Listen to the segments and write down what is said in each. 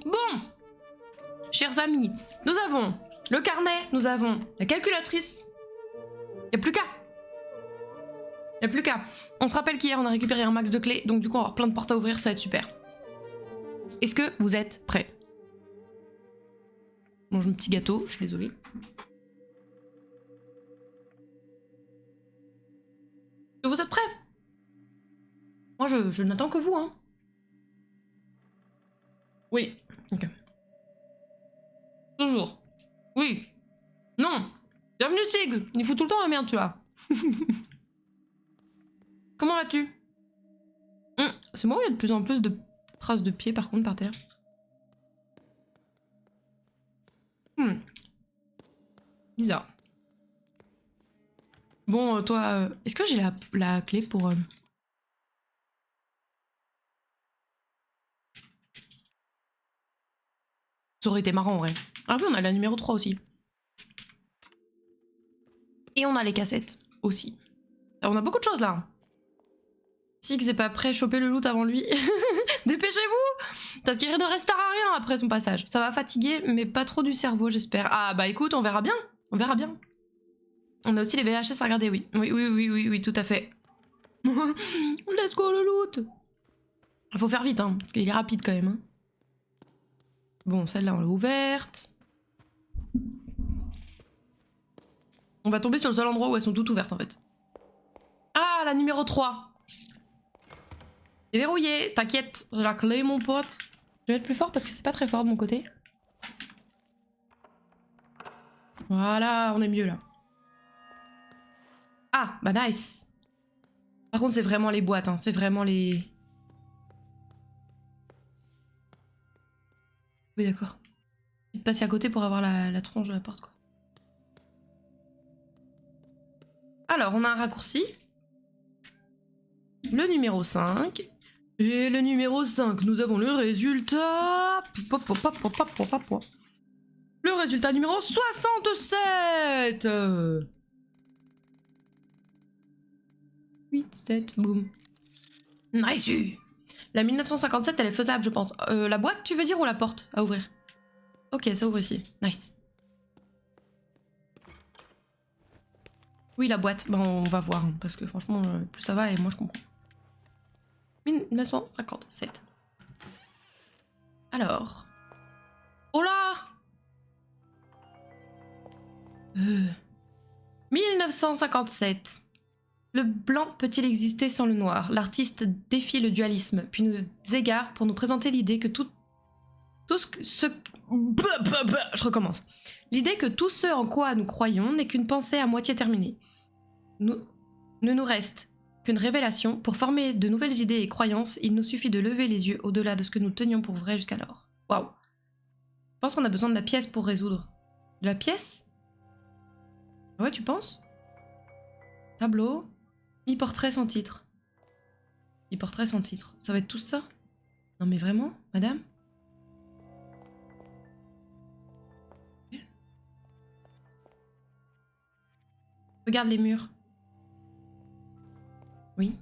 Bon, chers amis, nous avons le carnet, nous avons la calculatrice. Y'a plus qu'à. Y'a plus qu'à. On se rappelle qu'hier on a récupéré un max de clés, donc du coup on va avoir plein de portes à ouvrir, ça va être super. Est-ce que vous êtes prêts? Je mange un petit gâteau, je suis désolée. Vous êtes prêts? Moi je n'attends que vous, hein. Oui, ok. Toujours. Oui. Non. Bienvenue Tiggs. Il fout tout le temps la merde, tu vois. Comment vas-tu? C'est moi où il y a de plus en plus de traces de pieds par contre par terre. Bizarre. Bon, toi, est-ce que j'ai la clé pour... Ça aurait été marrant en vrai. Ah oui, on a la numéro 3 aussi. Et on a les cassettes aussi. On a beaucoup de choses là. Six est pas prêt, choper le loot avant lui. Dépêchez-vous! Parce qu'il ne restera rien après son passage. Ça va fatiguer, mais pas trop du cerveau, j'espère. Ah bah écoute, on verra bien. On verra bien. On a aussi les VHS à regarder, oui. Oui, tout à fait. Let's go le loot! Faut faire vite, hein, parce qu'il est rapide quand même. Hein. Bon, celle-là, on l'a ouverte. On va tomber sur le seul endroit où elles sont toutes ouvertes, en fait. Ah, la numéro 3. C'est verrouillé, t'inquiète, j'ai la clé, mon pote. Je vais mettre plus fort parce que c'est pas très fort de mon côté. Voilà, on est mieux là. Ah, bah nice. Par contre, c'est vraiment les boîtes, hein, c'est vraiment les... Oui, d'accord. Je vais passer à côté pour avoir la tronche de la porte, quoi. Alors, on a un raccourci. Le numéro 5. Et le numéro 5, nous avons le résultat... Le résultat numéro 67. 8, 7, boum. Nice. La 1957, elle est faisable, je pense. La boîte, tu veux dire, ou la porte à ouvrir? Ok, ça ouvre ici. Nice. Oui, la boîte. Bon, on va voir, hein, parce que franchement, plus ça va et moi je comprends. 1957. Alors. Oh là 1957. Le blanc peut-il exister sans le noir? L'artiste défie le dualisme, puis nous égare pour nous présenter l'idée que tout ce... Je recommence. L'idée que tout ce en quoi nous croyons n'est qu'une pensée à moitié terminée. Ne nous reste qu'une révélation. Pour former de nouvelles idées et croyances, il nous suffit de lever les yeux au-delà de ce que nous tenions pour vrai jusqu'alors. Waouh. Je pense qu'on a besoin de la pièce pour résoudre. De la pièce? Ouais, tu penses? Tableau. Mi-portrait sans titre. Mi-portrait sans titre. Ça va être tout ça? Non mais vraiment, madame? Regarde les murs. Oui.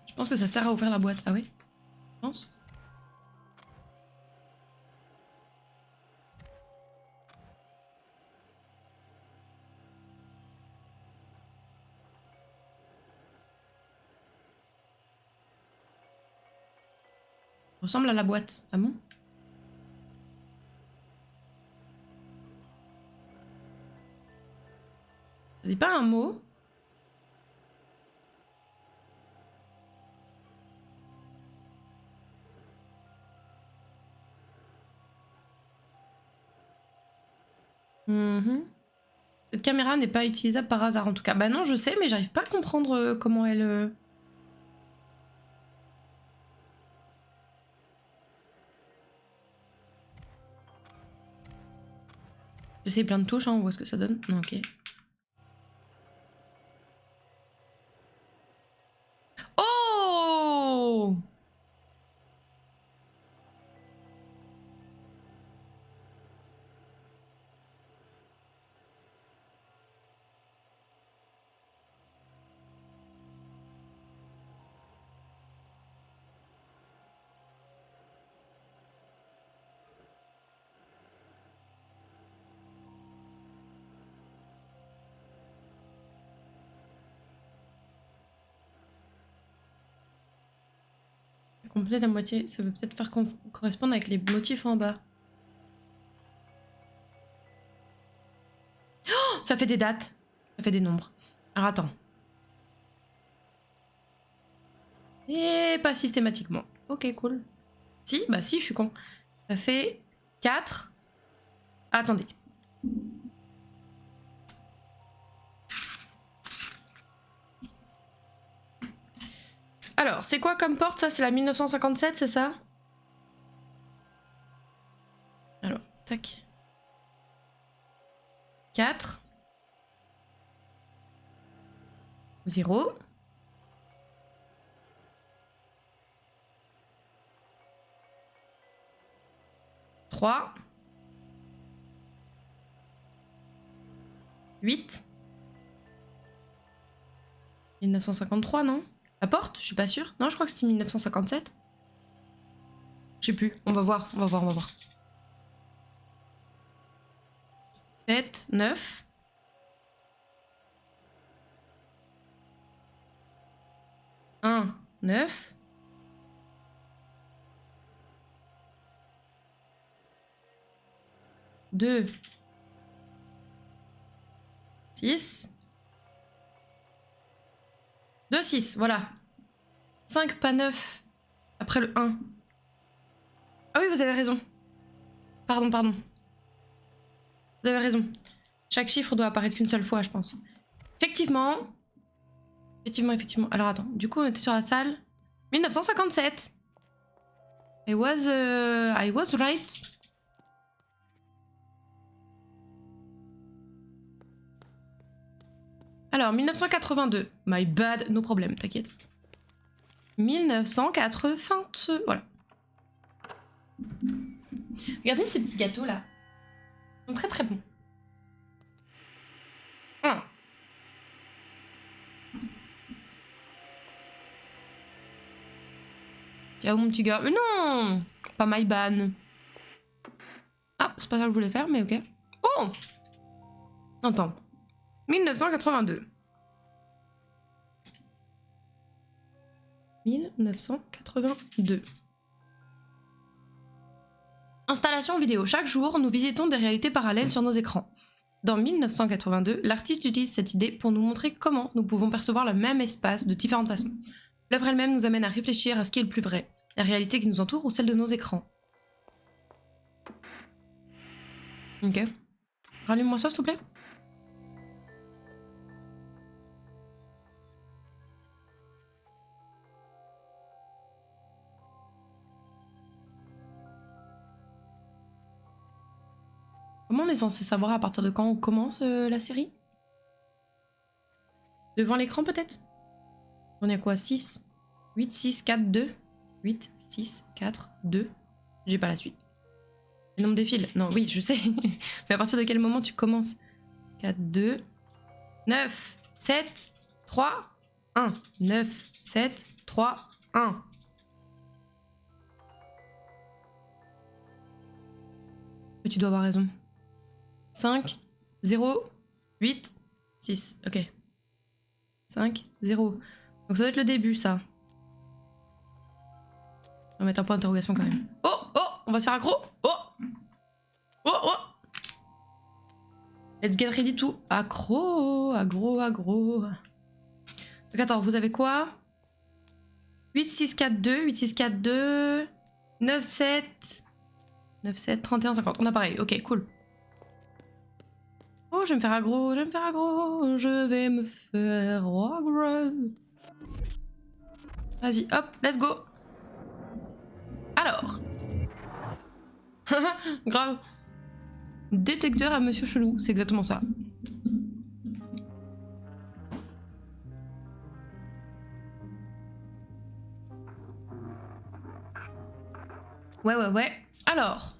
Je pense que ça sert à ouvrir la boîte. Ah oui? Je pense. Ressemble à la boîte. Ah bon? Ça n'est pas un mot. Cette caméra n'est pas utilisable par hasard en tout cas. Bah non, je sais, mais j'arrive pas à comprendre comment elle... J'essaie plein de touches, hein, on voit ce que ça donne. Non, ok. Oh! complète à moitié. Ça veut peut-être faire correspondre avec les motifs en bas. Oh, ça fait des dates. Ça fait des nombres. Alors attends. Et pas systématiquement. Ok, cool. Si, bah si, je suis con. Ça fait 4. Ah, attendez. Alors, c'est quoi comme porte ça? C'est la 1957, c'est ça? Alors, tac. 4. 0. 3. 8. 1953, non? La porte? Je suis pas sûre. Non, je crois que c'était 1957. Je sais plus. On va voir, on va voir, on va voir. 7, 9. 1, 9. 2, 6. 2, 6, voilà. 5, pas 9. Après le 1. Ah oui, vous avez raison. Pardon, pardon. Vous avez raison. Chaque chiffre doit apparaître qu'une seule fois, je pense. Effectivement. Effectivement. Alors attends, du coup on était sur la salle. 1957. I was right. Alors, 1982. My bad, no problème, t'inquiète. 1982. Voilà. Regardez ces petits gâteaux là. Ils sont très très bons. Tiens, mon petit gars. Mais non! Pas my ban. Ah, c'est pas ça que je voulais faire, mais ok. Oh! Attends. 1982. 1982. Installation vidéo. Chaque jour, nous visitons des réalités parallèles sur nos écrans. Dans 1982, l'artiste utilise cette idée pour nous montrer comment nous pouvons percevoir le même espace de différentes façons. L'œuvre elle-même nous amène à réfléchir à ce qui est le plus vrai, la réalité qui nous entoure ou celle de nos écrans. Ok. Rallume-moi ça, s'il te plaît. Comment on est censé savoir à partir de quand on commence la série? Devant l'écran peut-être? On est à quoi? 6, 8, 6, 4, 2. 8, 6, 4, 2. J'ai pas la suite. Le nombre défile. Non, oui, je sais. Mais à partir de quel moment tu commences? 4, 2, 9, 7, 3, 1. 9, 7, 3, 1. Mais tu dois avoir raison. 5, 0, 8, 6. Ok. 5, 0. Donc ça doit être le début, ça. On va mettre un point d'interrogation quand même. Oh, oh, on va se faire accro. Oh, oh, oh. Let's get ready to accro, aggro. Donc attends, vous avez quoi? 8, 6, 4, 2, 8, 6, 4, 2, 9, 7, 9, 7, 31, 50. On a pareil, ok, cool. Oh, je vais me faire aggro, je vais me faire aggro. Vas-y, hop, let's go. Alors. Grave. Détecteur à Monsieur Chelou, c'est exactement ça. Ouais. Alors.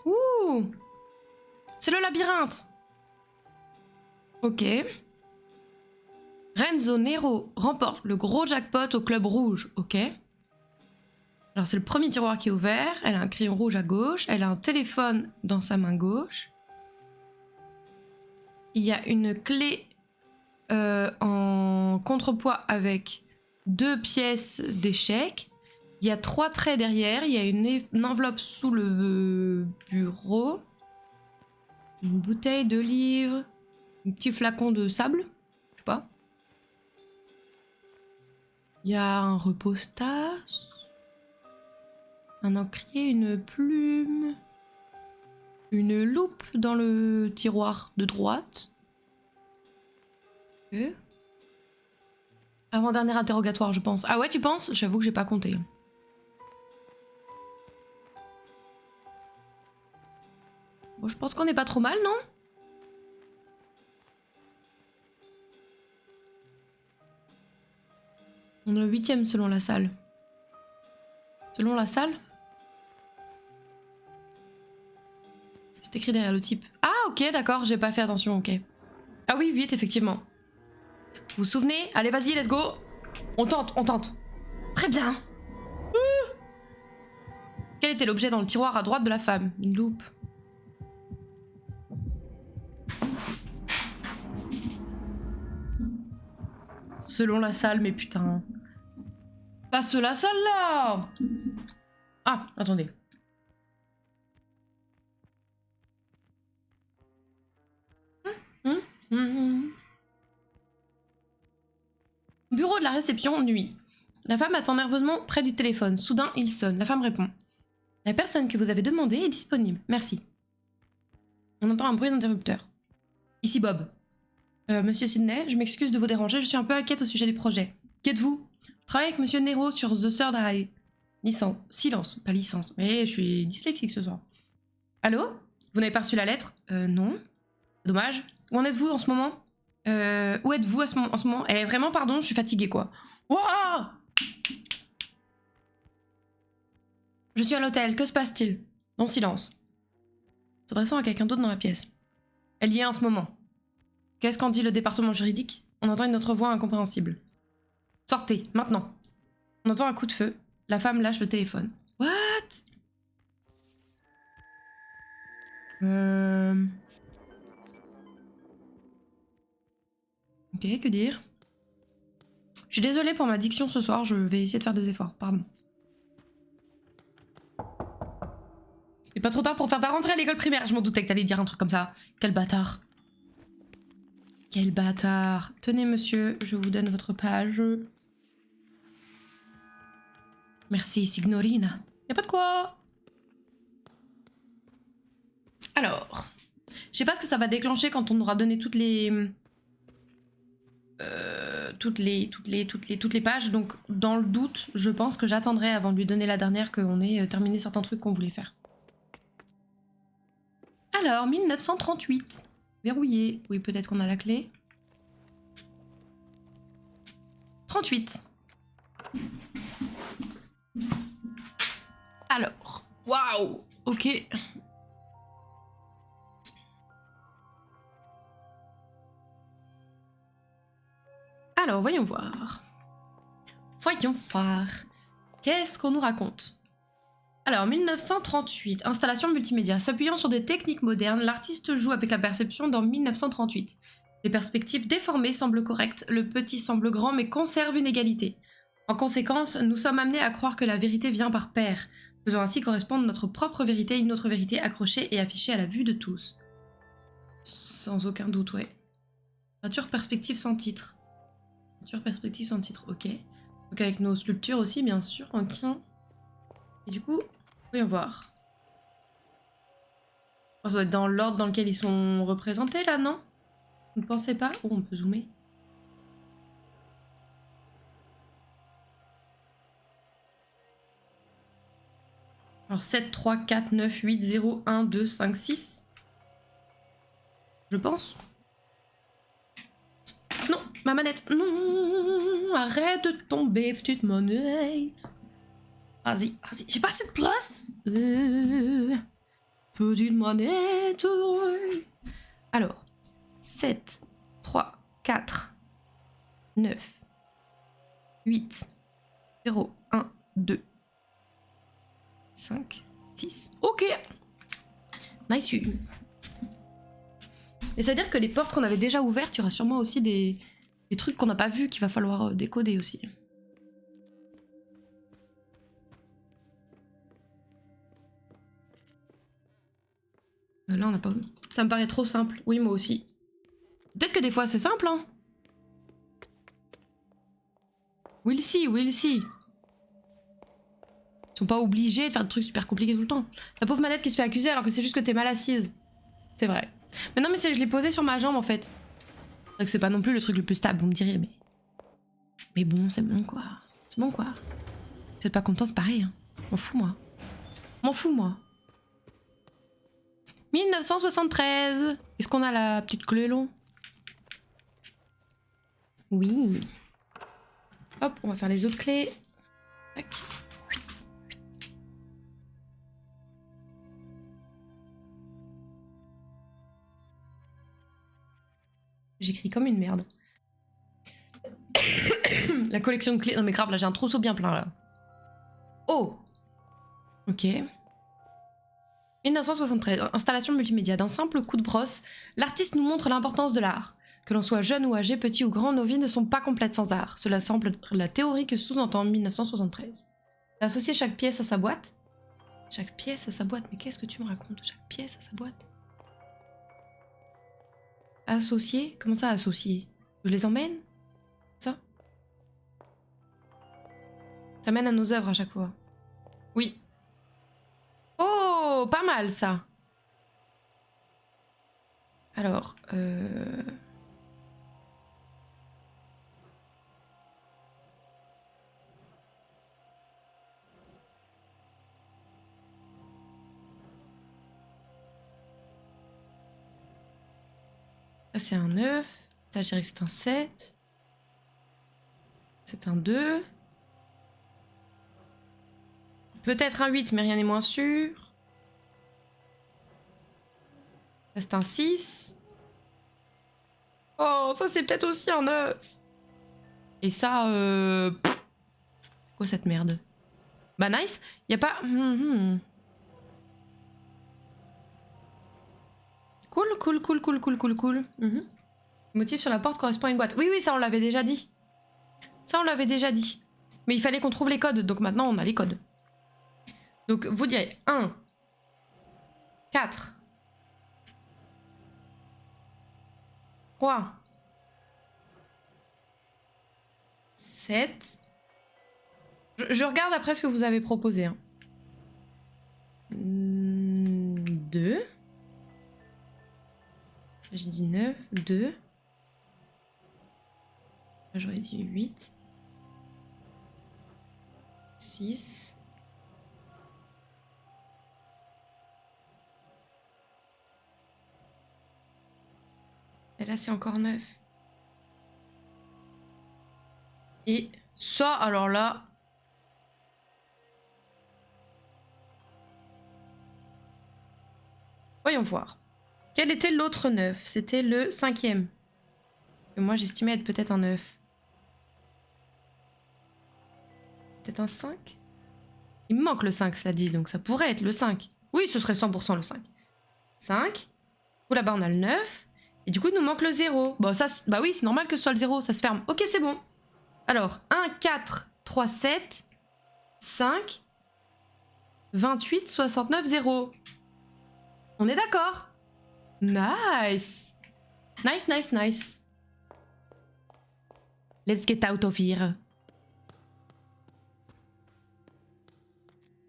Ouh! C'est le labyrinthe. Ok. Renzo Nero remporte le gros jackpot au club rouge. Ok. Alors c'est le premier tiroir qui est ouvert. Elle a un crayon rouge à gauche. Elle a un téléphone dans sa main gauche. Il y a une clé en contrepoids avec 2 pièces d'échecs. Il y a 3 traits derrière. Il y a une enveloppe sous le bureau. Une bouteille de livres. Un petit flacon de sable. Je sais pas. Il y a un repose-tasse. Un encrier, une plume. Une loupe dans le tiroir de droite. Ok. Avant-dernier interrogatoire, je pense. Ah ouais, tu penses? J'avoue que j'ai pas compté. Bon, je pense qu'on est pas trop mal, non? On est au 8e selon la salle. Selon la salle? C'est écrit derrière le type. Ah ok, d'accord, j'ai pas fait attention, ok. Ah oui, 8 effectivement. Vous vous souvenez? Allez, vas-y, let's go. On tente, on tente. Très bien. Quel était l'objet dans le tiroir à droite de la femme? Une loupe. Selon la salle, mais putain. Passe la salle là. Ah, attendez. Bureau de la réception, nuit. La femme attend nerveusement près du téléphone. Soudain, il sonne. La femme répond. La personne que vous avez demandée est disponible. Merci. On entend un bruit d'interrupteur. Ici Bob. Monsieur Sidney, je m'excuse de vous déranger, je suis un peu inquiète au sujet du projet. Qui êtes-vous? Je travaille avec Monsieur Nero sur The Third Eye. Licence. Silence, pas licence. Mais je suis dyslexique ce soir. Allô? Vous n'avez pas reçu la lettre? Non. Dommage. Où en êtes-vous en ce moment? Où êtes-vous en ce moment? Eh, vraiment, pardon, je suis fatiguée, quoi. Wouah! Je suis à l'hôtel, que se passe-t-il? Non, silence. S'adressant à quelqu'un d'autre dans la pièce. Elle y est en ce moment. Qu'est-ce qu'en dit le département juridique? On entend une autre voix incompréhensible. Sortez, maintenant. On entend un coup de feu. La femme lâche le téléphone. What? Ok, que dire? Je suis désolée pour ma diction ce soir, je vais essayer de faire des efforts, pardon. C'est pas trop tard pour faire ta rentrée à l'école primaire, je m'en doutais que t'allais dire un truc comme ça. Quel bâtard. Quel bâtard. Tenez monsieur, je vous donne votre page. Merci, signorina. Y'a pas de quoi. Alors, je sais pas ce que ça va déclencher quand on aura donné toutes les pages, donc dans le doute, je pense que j'attendrai avant de lui donner la dernière qu'on ait terminé certains trucs qu'on voulait faire. Alors, 1938. Verrouillé. Oui, peut-être qu'on a la clé. 38. Alors, waouh. Ok. Alors, voyons voir. Voyons voir. Qu'est-ce qu'on nous raconte? Alors, 1938, installation multimédia. S'appuyant sur des techniques modernes, l'artiste joue avec la perception dans 1938. Les perspectives déformées semblent correctes, le petit semble grand mais conserve une égalité. En conséquence, nous sommes amenés à croire que la vérité vient par paire, faisant ainsi correspondre notre propre vérité à une autre vérité accrochée et affichée à la vue de tous. Sans aucun doute, ouais. Peinture perspective sans titre. Peinture perspective sans titre, ok. Donc avec nos sculptures aussi, bien sûr, ok. Et du coup, voyons voir. Ça doit être dans l'ordre dans lequel ils sont représentés, là, non? Vous ne pensez pas? Oh, on peut zoomer. Alors 7, 3, 4, 9, 8, 0, 1, 2, 5, 6. Je pense. Non, ma manette. Non, arrête de tomber, petite manette. Vas-y, vas-y. J'ai pas assez de place. Petite manette. Alors, 7, 3, 4, 9, 8, 0, 1, 2, 5, 6. Ok. Nice. Et c'est-à-dire que les portes qu'on avait déjà ouvertes, il y aura sûrement aussi des trucs qu'on n'a pas vus qu'il va falloir décoder aussi. Là, on n'a pas... Ça me paraît trop simple. Oui, moi aussi. Peut-être que des fois, c'est simple, hein. We'll see, we'll see. Ils sont pas obligés de faire des trucs super compliqués tout le temps. La pauvre manette qui se fait accuser alors que c'est juste que t'es mal assise. C'est vrai. Mais non, mais je l'ai posée sur ma jambe, en fait. C'est vrai que c'est pas non plus le truc le plus stable, vous me direz, mais... Mais bon, c'est bon, quoi. C'est bon, quoi. Si vous êtes pas content, c'est pareil, hein. M'en fous, moi. M'en fous, moi. 1973. Est-ce qu'on a la petite clé, long? Oui. Hop, on va faire les autres clés. Tac. J'écris comme une merde. La collection de clés. Non mais grave, là j'ai un trousseau bien plein là. Oh. Ok. 1973. Installation multimédia. D'un simple coup de brosse, l'artiste nous montre l'importance de l'art. Que l'on soit jeune ou âgé, petit ou grand, nos vies ne sont pas complètes sans art. Cela semble la théorie que sous-entend 1973. Associer chaque pièce à sa boîte. Chaque pièce à sa boîte. Mais qu'est-ce que tu me racontes? Chaque pièce à sa boîte. Associer? Comment ça associer? Je les emmène? Ça? Ça mène à nos œuvres à chaque fois. Oui. Oh, pas mal ça. Alors, ça c'est un 9. Ça je dirais que c'est un 7. C'est un 2. Peut-être un 8, mais rien n'est moins sûr. Ça c'est un 6. Oh, ça c'est peut-être aussi un 9. Et ça, c'est quoi cette merde? Bah nice. Y a pas... Cool, cool, cool, cool, cool, cool, cool. Le motif sur la porte correspond à une boîte. Oui, oui, ça on l'avait déjà dit. Ça on l'avait déjà dit. Mais il fallait qu'on trouve les codes, donc maintenant on a les codes. Donc vous direz 1, 4, 3, 7. Je regarde après ce que vous avez proposé. Hein. 2. J'ai dit 9, 2. J'aurais dit 8. 6. Et là, c'est encore 9. Et ça, alors là... Voyons voir. Quel était l'autre 9? C'était le 5e. Que moi, j'estimais être peut-être un 9. Peut-être un 5? Il me manque le 5, ça dit, donc ça pourrait être le 5. Oui, ce serait 100% le 5. 5. Ou là-bas, on a le 9. Et du coup, il nous manque le 0. Bon, ça, bah oui, c'est normal que ce soit le 0, ça se ferme. Ok, c'est bon. Alors, 1, 4, 3, 7, 5, 28, 69, 0. On est d'accord? Nice. Nice, nice, nice. Let's get out of here.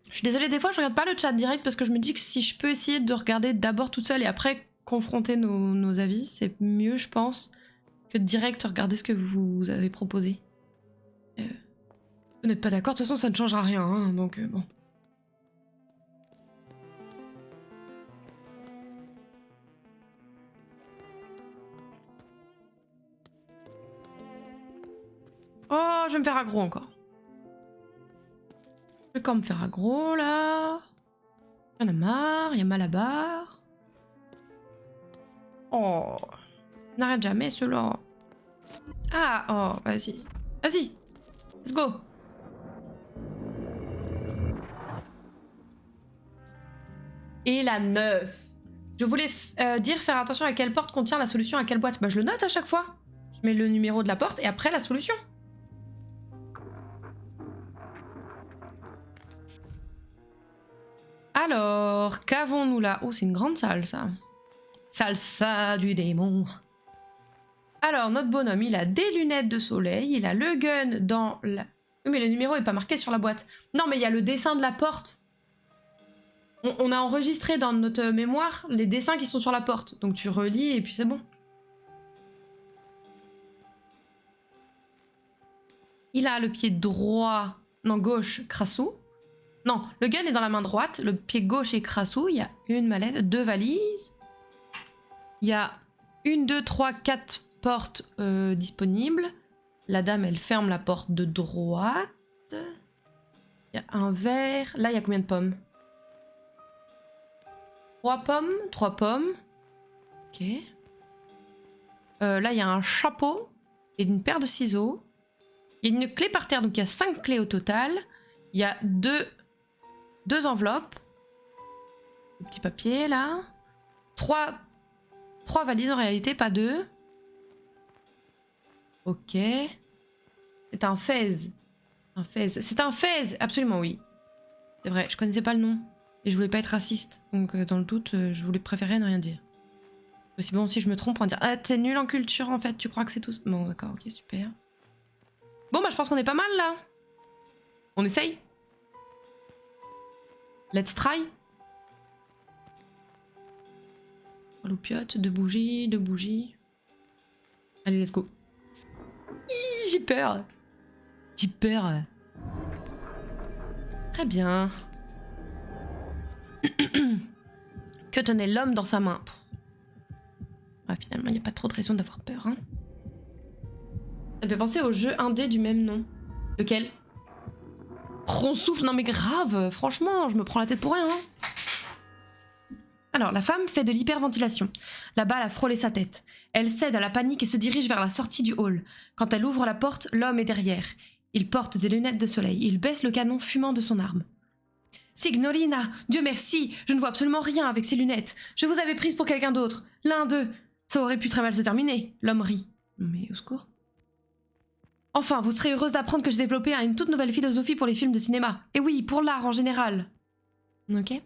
Je suis désolée, des fois je regarde pas le chat direct parce que je me dis que si je peux essayer de regarder d'abord toute seule et après confronter nos avis, c'est mieux je pense que de direct regarder ce que vous avez proposé. Vous n'êtes pas d'accord, de toute façon ça ne changera rien, hein, donc bon. Oh, je vais me faire aggro encore. Je vais quand me faire aggro là. Y'en a marre, y a mal à barre. Oh, n'arrête jamais ceux-là. Ah, oh, vas-y. Vas-y, let's go. Et la 9. Je voulais dire faire attention à quelle porte contient la solution à quelle boîte. Bah je le note à chaque fois. Je mets le numéro de la porte et après la solution. Alors, qu'avons-nous là? Oh, c'est une grande salle, ça. Salsa du démon. Alors, notre bonhomme, il a des lunettes de soleil, il a le gun dans la... Oui, mais le numéro est pas marqué sur la boîte. Non, mais il y a le dessin de la porte. On a enregistré dans notre mémoire les dessins qui sont sur la porte. Donc tu relis et puis c'est bon. Il a le pied droit, non gauche, crassou. Non, le gun est dans la main droite, le pied gauche est crassou. Il y a une mallette, 2 valises. Il y a 1, 2, 3, 4 portes disponibles. La dame, elle ferme la porte de droite. Il y a un verre. Là, il y a combien de pommes? 3 pommes. 3 pommes. Ok. Là, il y a un chapeau et une paire de ciseaux. Il y a une clé par terre, donc il y a 5 clés au total. Il y a deux enveloppes. Le petit papier, là. 3 valises en réalité, pas 2. Ok. C'est un fez. C'est un fez, absolument oui. C'est vrai, je connaissais pas le nom. Et je voulais pas être raciste. Donc dans le doute, je voulais préférer ne rien dire. C'est bon, si je me trompe, on va dire ah, t'es nul en culture en fait, tu crois que c'est tout. Bon, d'accord, ok, super. Bon, bah je pense qu'on est pas mal là. On essaye. Let's try. Loupiote, 2 bougies, 2 bougies. Allez, let's go. J'ai peur. J'ai peur. Très bien. Que tenait l'homme dans sa main? Ah, finalement, il n'y a pas trop de raison d'avoir peur. Hein. Ça me fait penser au jeu indé du même nom. Lequel? Prends souffle, non mais grave, franchement, je me prends la tête pour rien. Hein. Alors, la femme fait de l'hyperventilation. La balle a frôlé sa tête. Elle cède à la panique et se dirige vers la sortie du hall. Quand elle ouvre la porte, l'homme est derrière. Il porte des lunettes de soleil. Il baisse le canon fumant de son arme. Signorina, Dieu merci, je ne vois absolument rien avec ces lunettes. Je vous avais prise pour quelqu'un d'autre. L'un d'eux. Ça aurait pu très mal se terminer. L'homme rit. Mais au secours. Enfin, vous serez heureuse d'apprendre que j'ai développé une toute nouvelle philosophie pour les films de cinéma. Et oui, pour l'art en général. Ok.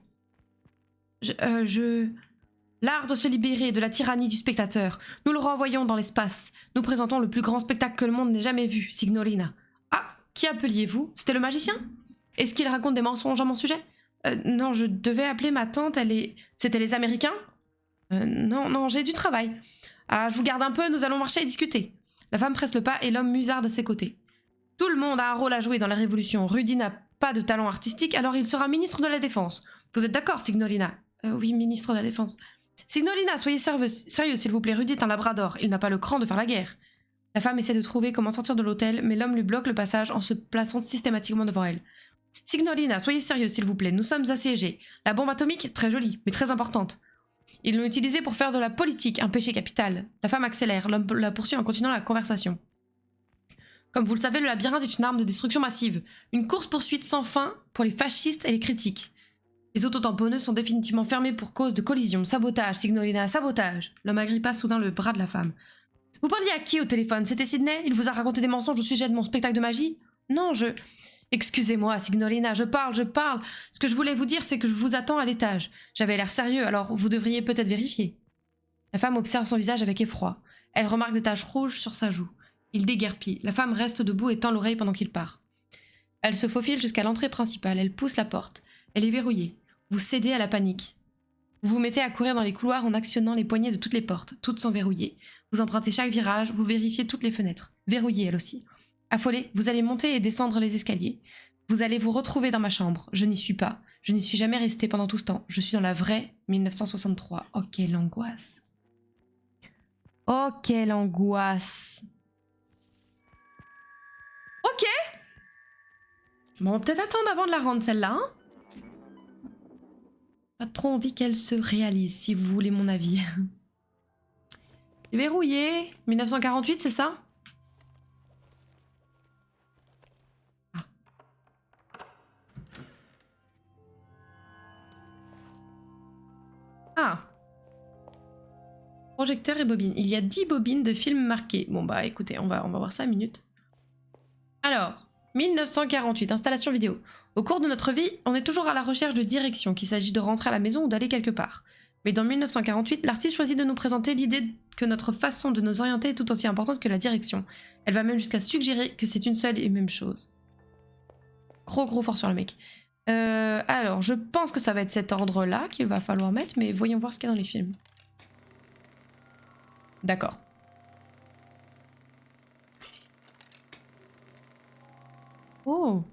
L'art doit se libérer de la tyrannie du spectateur. Nous le renvoyons dans l'espace. Nous présentons le plus grand spectacle que le monde n'ait jamais vu, Signorina. Ah, qui appeliez-vous? C'était le magicien? Est-ce qu'il raconte des mensonges à mon sujet? Non, je devais appeler ma tante, C'était les Américains? Non, j'ai du travail. Ah, je vous garde un peu, nous allons marcher et discuter. La femme presse le pas et l'homme musarde à ses côtés. Tout le monde a un rôle à jouer dans la Révolution. Rudy n'a pas de talent artistique, alors il sera ministre de la Défense. Vous êtes d'accord, Signorina? Oui, ministre de la Défense. Signorina, soyez sérieux, s'il vous plaît. Rudy est un labrador. Il n'a pas le cran de faire la guerre. La femme essaie de trouver comment sortir de l'hôtel, mais l'homme lui bloque le passage en se plaçant systématiquement devant elle. Signorina, soyez sérieux, s'il vous plaît. Nous sommes assiégés. La bombe atomique, très jolie, mais très importante. Ils l'ont utilisée pour faire de la politique, un péché capital. La femme accélère. L'homme la poursuit en continuant la conversation. Comme vous le savez, le labyrinthe est une arme de destruction massive. Une course-poursuite sans fin pour les fascistes et les critiques. Les autotamponneuses sont définitivement fermées pour cause de collision. Sabotage, Signorina, sabotage. L'homme agrippa soudain le bras de la femme. Vous parliez à qui au téléphone? C'était Sidney? Il vous a raconté des mensonges au sujet de mon spectacle de magie? Non, Excusez-moi, Signorina, je parle. Ce que je voulais vous dire, c'est que je vous attends à l'étage. J'avais l'air sérieux, alors vous devriez peut-être vérifier. La femme observe son visage avec effroi. Elle remarque des taches rouges sur sa joue. Il déguerpit. La femme reste debout et tend l'oreille pendant qu'il part. Elle se faufile jusqu'à l'entrée principale. Elle pousse la porte. Elle est verrouillée. Vous cédez à la panique. Vous vous mettez à courir dans les couloirs en actionnant les poignées de toutes les portes. Toutes sont verrouillées. Vous empruntez chaque virage. Vous vérifiez toutes les fenêtres. Verrouillées, elles aussi. Affolé, vous allez monter et descendre les escaliers. Vous allez vous retrouver dans ma chambre. Je n'y suis pas. Je n'y suis jamais restée pendant tout ce temps. Je suis dans la vraie 1963. Oh, quelle angoisse. Oh, quelle angoisse. Ok. Bon, peut-être attendre avant de la rendre, celle-là. Hein, pas trop envie qu'elle se réalise, si vous voulez mon avis. Verrouillé. 1948, c'est ça? Ah. Projecteur et bobine. Il y a 10 bobines de films marquées. Bon bah écoutez, on va voir ça une minute. Alors, 1948, installation vidéo. Au cours de notre vie, on est toujours à la recherche de direction, qu'il s'agit de rentrer à la maison ou d'aller quelque part. Mais dans 1948, l'artiste choisit de nous présenter l'idée que notre façon de nous orienter est tout aussi importante que la direction. Elle va même jusqu'à suggérer que c'est une seule et même chose. Gros fort sur le mec. Alors, je pense que ça va être cet ordre-là qu'il va falloir mettre, mais voyons voir ce qu'il y a dans les films. D'accord. Oh!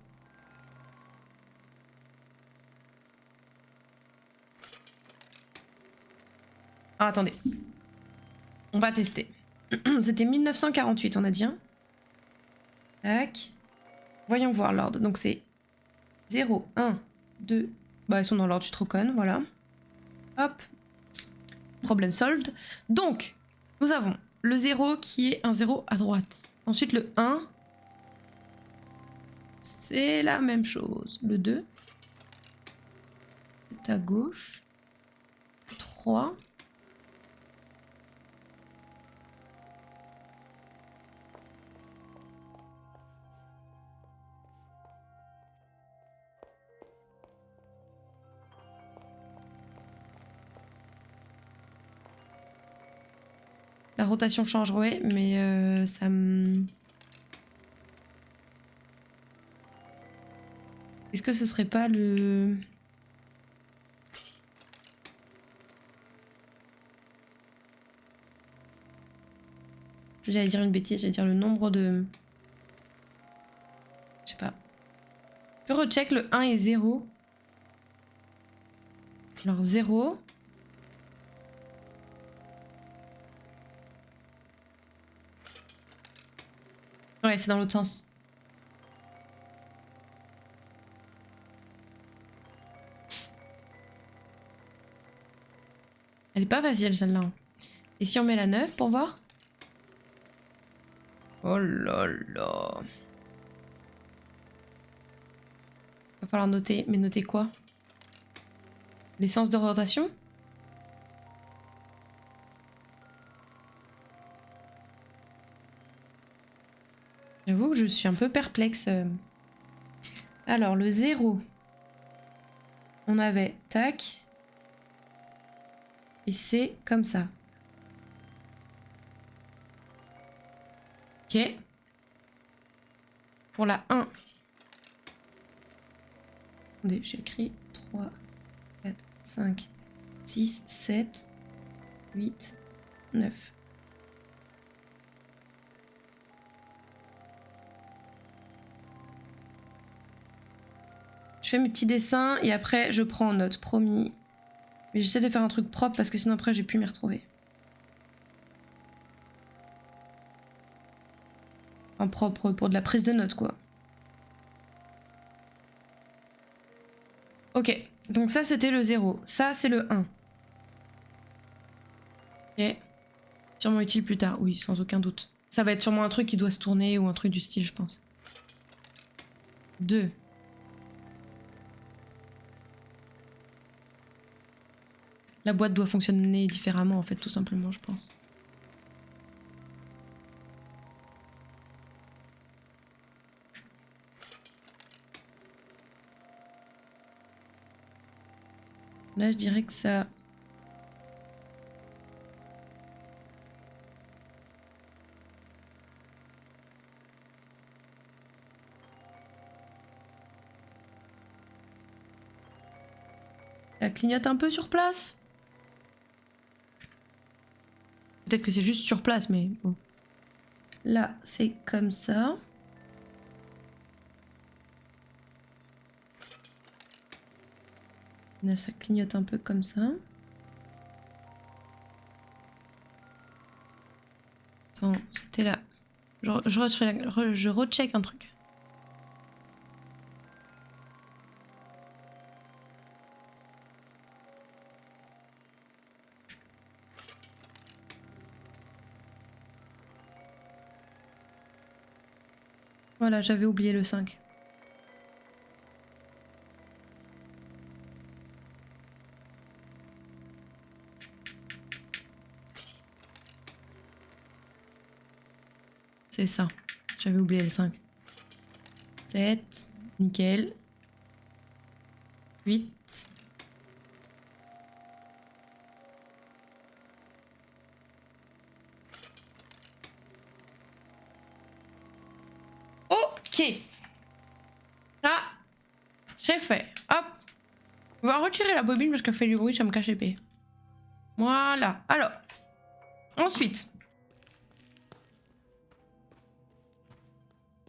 Ah, attendez. On va tester. C'était 1948, on a dit. Hein. Tac. Voyons voir l'ordre. Donc c'est 0, 1, 2. Bah, ils sont dans l'ordre, je suis trop conne, voilà. Hop. Problème solved. Donc, nous avons le 0 qui est un 0 à droite. Ensuite, le 1. C'est la même chose. Le 2. C'est à gauche. Le 3. La rotation change, ouais, mais ça me... Est-ce que ce serait pas le... J'allais dire une bêtise, j'allais dire le nombre de... Je sais pas. Je recheck le 1 et 0. Alors 0... Ouais, c'est dans l'autre sens. Elle est pas facile celle-là. Et si on met la 9 pour voir? Oh là là. Va falloir noter. Mais noter quoi? Les sens de rotation? J'avoue que je suis un peu perplexe. Alors, le 0. On avait tac. Et c'est comme ça. Ok. Pour la 1. Attendez, j'ai écrit 3, 4, 5, 6, 7, 8, 9. Je fais mes petits dessins et après je prends en note, promis. Mais j'essaie de faire un truc propre parce que sinon après j'ai pu m'y retrouver. Un propre pour de la prise de notes quoi. Ok, donc ça c'était le 0. Ça c'est le 1. Ok. Sûrement utile plus tard, oui, sans aucun doute. Ça va être sûrement un truc qui doit se tourner ou un truc du style, je pense. 2. La boîte doit fonctionner différemment en fait, tout simplement, je pense. Là, je dirais que ça... Ça clignote un peu sur place. Peut-être que c'est juste sur place, mais bon. Là, c'est comme ça. Là, ça clignote un peu comme ça. Attends, c'était là. Je recheck un truc. Voilà, j'avais oublié le 5. C'est ça. J'avais oublié le 5. 7. Nickel. 8. Ok. Là, c'est fait. Hop. On va retirer la bobine parce qu'elle fait du bruit, ça me cache l'épée. Voilà. Alors. Ensuite.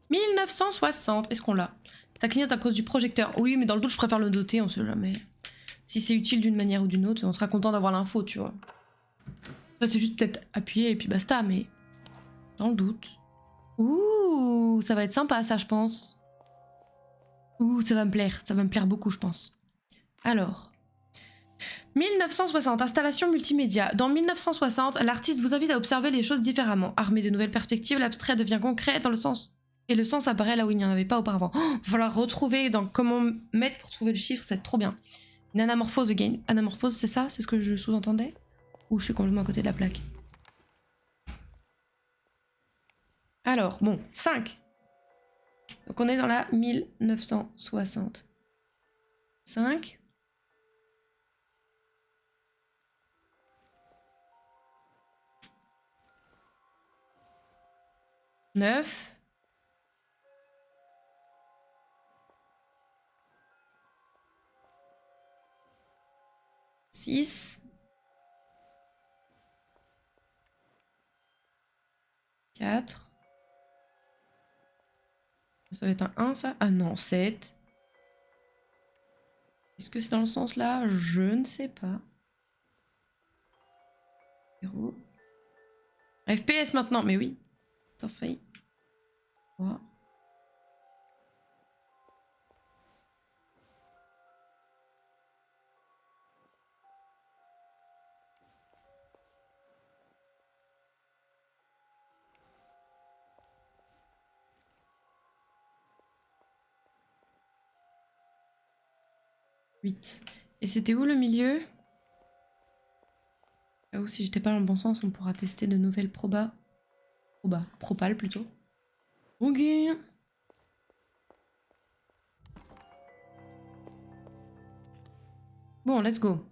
1960. Est-ce qu'on l'a? Ça clignote à cause du projecteur. Oui, mais dans le doute, je préfère le noter, on sait jamais. Si c'est utile d'une manière ou d'une autre, on sera content d'avoir l'info, tu vois. Après, c'est juste peut-être appuyer et puis basta, mais dans le doute. Ouh, ça va être sympa, ça, je pense. Ouh, ça va me plaire beaucoup, je pense. Alors, 1960, installation multimédia. Dans 1960, l'artiste vous invite à observer les choses différemment. Armé de nouvelles perspectives, l'abstrait devient concret dans le sens... Et le sens apparaît là où il n'y en avait pas auparavant. Oh, il va falloir retrouver dans comment mettre pour trouver le chiffre, c'est trop bien. Une anamorphose gain. Anamorphose, c'est ça? C'est ce que je sous-entendais? Ou je suis complètement à côté de la plaque? Alors, bon, 5. Donc on est dans la 1960. 5. 9. 6. 4. Ça va être un 1, ça? Ah non, 7. Est-ce que c'est dans le sens là? Je ne sais pas. 0. FPS maintenant, mais oui. Parfait. 3. 8. Et c'était où le milieu? Là où si j'étais pas dans le bon sens, on pourra tester de nouvelles propales plutôt. Ok. Bon, let's go.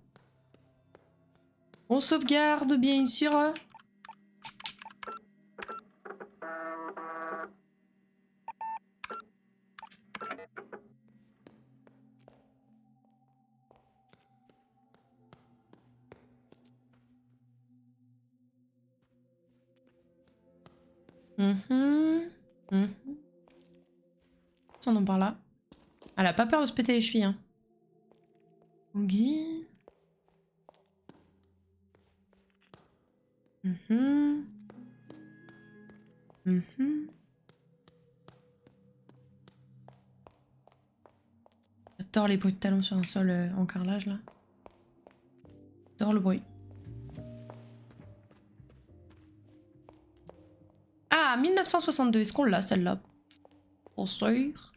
On sauvegarde, bien sûr. On en parle là. Elle a pas peur de se péter les chevilles, hein. Ok. J'adore les bruits de talons sur un sol en carrelage là. J'adore le bruit. Ah, 1962, est-ce qu'on l'a celle-là? Pour sûr.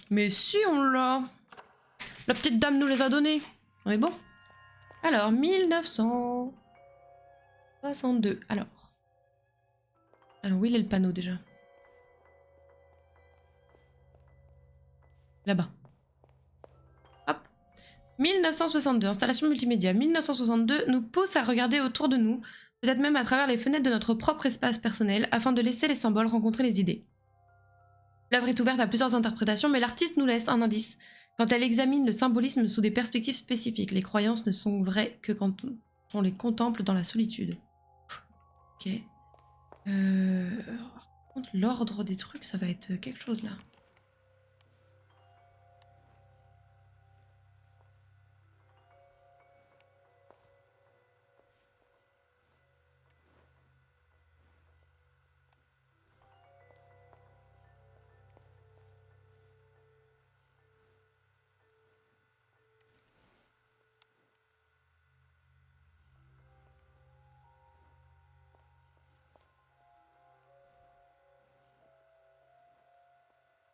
Mais si on l'a. La petite dame nous les a donnés. On est bon. Alors, 1962. Alors, où il est le panneau déjà? Là-bas. Hop. 1962, installation multimédia. 1962 nous pousse à regarder autour de nous, peut-être même à travers les fenêtres de notre propre espace personnel, afin de laisser les symboles rencontrer les idées. L'œuvre est ouverte à plusieurs interprétations, mais l'artiste nous laisse un indice. Quand elle examine le symbolisme sous des perspectives spécifiques, les croyances ne sont vraies que quand on les contemple dans la solitude. Ok. Par contre, l'ordre des trucs, ça va être quelque chose là.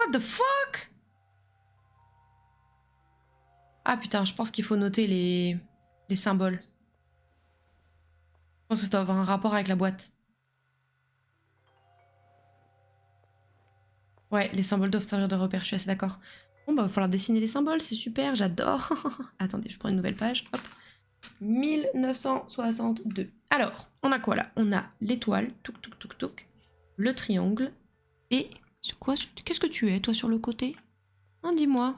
What the fuck? Ah putain, je pense qu'il faut noter les symboles. Je pense que ça doit avoir un rapport avec la boîte. Ouais, les symboles doivent servir de repère, je suis assez d'accord. Bon, bah, va falloir dessiner les symboles, c'est super, j'adore. Attendez, je prends une nouvelle page. Hop. 1962. Alors, on a quoi là? On a l'étoile, touk touk touk touk, le triangle, et... C'est quoi? Qu'est-ce que tu es, toi, sur le côté? Hein, dis-moi.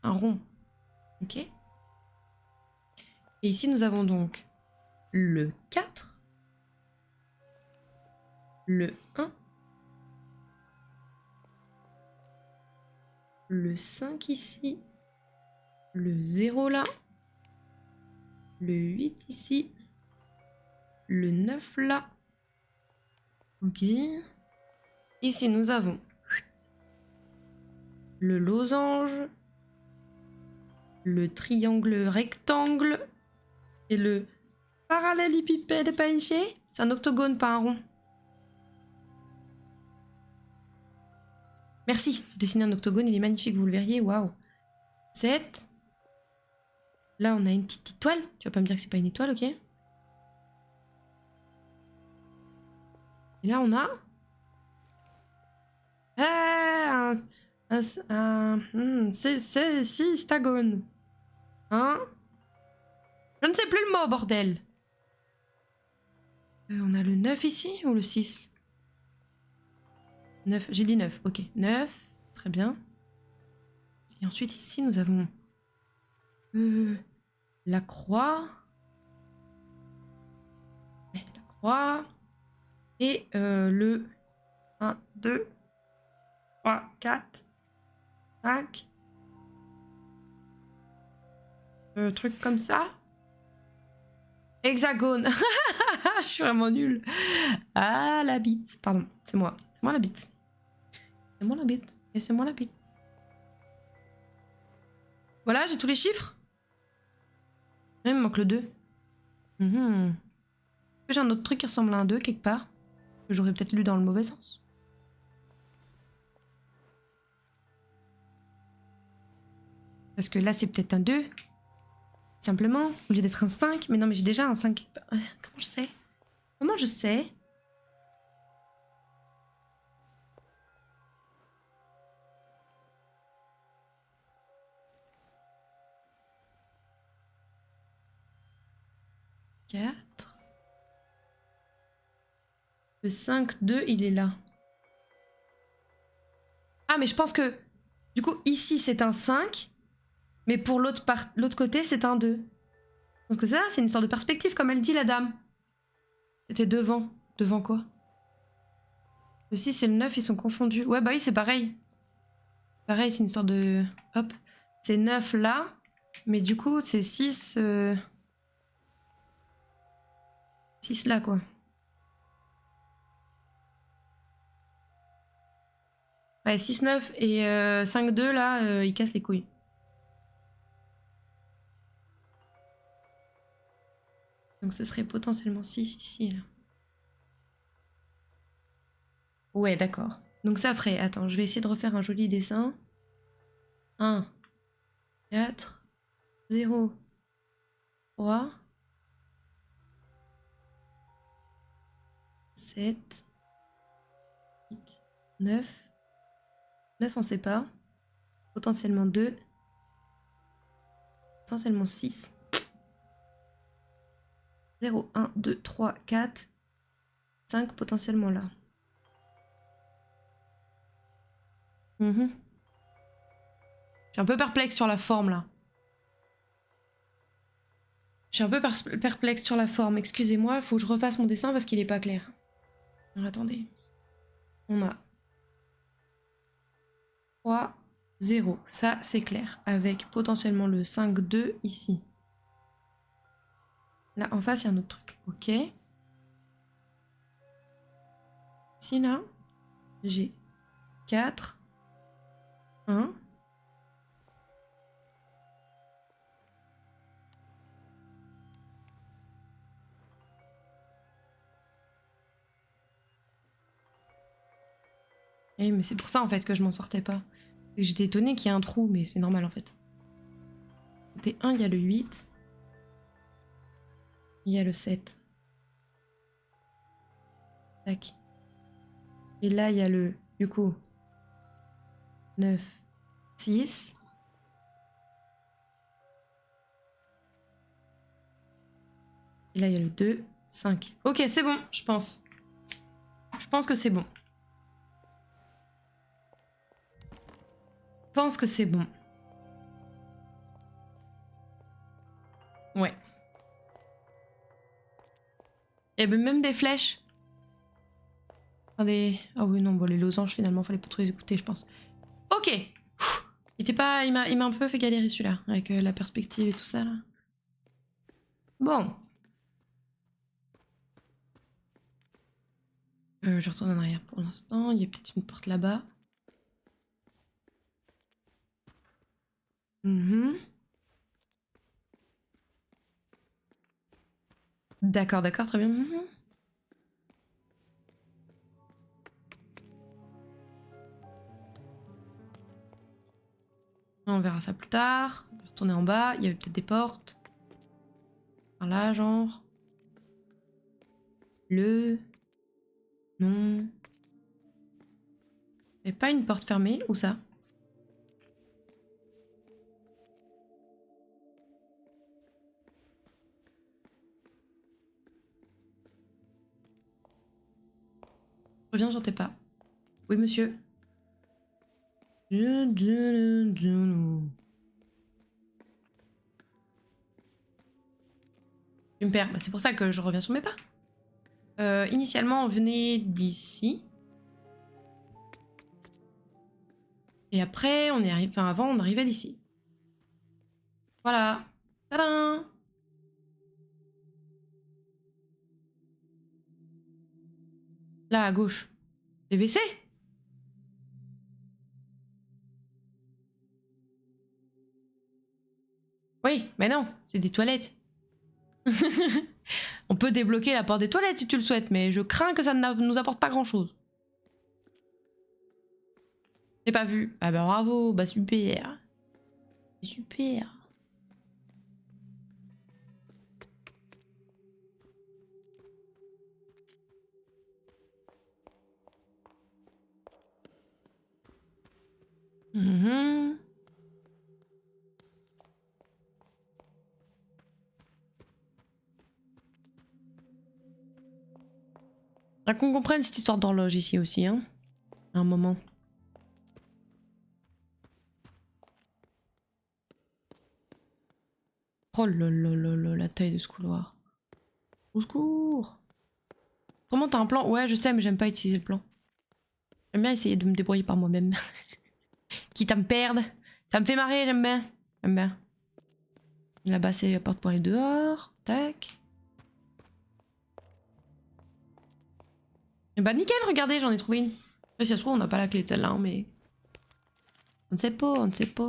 Un rond. Ok. Et ici, nous avons donc le 4, le 1, le 5 ici, le 0 là, le 8 ici, le 9 là. Ok. Ici, nous avons le losange, le triangle rectangle et le parallélépipède penché. C'est un octogone, pas un rond. Merci, j'ai dessiné un octogone, il est magnifique, vous le verriez, waouh. 7. Là, on a une petite étoile. Tu vas pas me dire que c'est pas une étoile, ok? Et là, on a... Ah, c'est stagone. Hein? Je ne sais plus le mot, bordel. On a le 9 ici ou le 6? 9, j'ai dit 9, ok. 9, très bien. Et ensuite, ici, nous avons la croix. La croix. Et le 1, 2, 3, 4, 5. Truc comme ça. Hexagone. Je suis vraiment nulle. Ah, la bite. Pardon, c'est moi. C'est moi la bite. C'est moi la bite. Et c'est moi la bite. Voilà, j'ai tous les chiffres. Il me manque le 2. J'ai un autre truc qui ressemble à un 2 quelque part. Que j'aurais peut-être lu dans le mauvais sens. Parce que là, c'est peut-être un 2. Simplement, au lieu d'être un 5. Mais non, mais j'ai déjà un 5. Comment je sais? Comment je sais? Quatre. Le 5, 2, il est là. Ah, mais je pense que... Du coup, ici, c'est un 5. Mais pour l'autre côté, c'est un 2. Parce que ça, c'est une histoire de perspective, comme elle dit, la dame. C'était devant. Devant quoi? Le 6 et le 9, ils sont confondus. Ouais, bah oui, c'est pareil. Pareil, c'est une histoire de... Hop. C'est 9 là. Mais du coup, c'est 6... 6 là, quoi. Ouais, 6, 9 et 5, 2, là, ils cassent les couilles. Donc ce serait potentiellement 6 ici, là. Ouais, d'accord. Donc ça ferait... Attends, je vais essayer de refaire un joli dessin. 1, 4, 0, 3, 7, 8, 9. 9, on sait pas. Potentiellement 2. Potentiellement 6. 0, 1, 2, 3, 4. 5 potentiellement là. Je suis un peu perplexe sur la forme là. Je suis un peu perplexe sur la forme. Excusez-moi, il faut que je refasse mon dessin parce qu'il est pas clair. Alors, attendez. On a 3, 0. Ça, c'est clair. Avec potentiellement le 5, 2 ici. Là, en face, il y a un autre truc. Ok. Ici, là, j'ai 4, 1. Eh, mais c'est pour ça, en fait, que je m'en sortais pas. J'étais étonnée qu'il y ait un trou, mais c'est normal, en fait. Côté 1, il y a le 8. Il y a le 7. Tac. Et là, il y a le... Du coup... 9, 6. Et là, il y a le 2, 5. Ok, c'est bon, je pense. Je pense que c'est bon. Je pense que c'est bon. Ouais. Il y avait même des flèches. Enfin, des... Ah oui, non, bon, les losanges, finalement, fallait pas trop les écouter, je pense. Ok. Il était pas... Il m'a un peu fait galérer, celui-là, avec la perspective et tout ça, là. Bon. Je retourne en arrière pour l'instant. Il y a peut-être une porte là-bas. D'accord, d'accord, très bien. On verra ça plus tard. Je vais retourner en bas. Il y avait peut-être des portes. Par là, genre. Non. Il n'y a pas une porte fermée, où ça? Reviens sur tes pas. Oui, monsieur. Je me perds. Bah, c'est pour ça que je reviens sur mes pas. Initialement, on venait d'ici. Et après, on est arrivé... Enfin, avant, on arrivait d'ici. Voilà. Tadam! Là, à gauche. Les WC? Oui, mais non, c'est des toilettes. On peut débloquer la porte des toilettes si tu le souhaites, mais je crains que ça ne nous apporte pas grand-chose. J'ai pas vu. Ah bah bravo, bah super. Super. Qu'on comprenne cette histoire d'horloge ici aussi, hein. À un moment. Oh là, la taille de ce couloir. Au secours. Comment t'as un plan? Ouais, je sais, mais j'aime pas utiliser le plan. J'aime bien essayer de me débrouiller par moi-même. Quitte à me perdre. Ça me fait marrer, j'aime bien. J'aime bien. Là-bas, c'est la porte pour aller dehors. Tac. Et bah nickel, regardez, j'en ai trouvé une. Si ça se trouve, on n'a pas la clé de celle-là, hein, mais... On ne sait pas, on ne sait pas.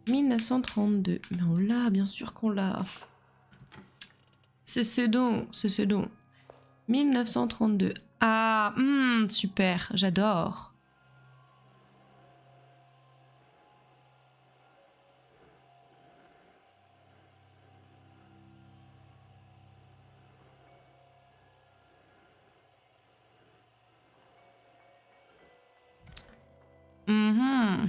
1932. Mais on l'a, bien sûr qu'on l'a. C'est ce don. 1932. Ah, super, j'adore. Mhm.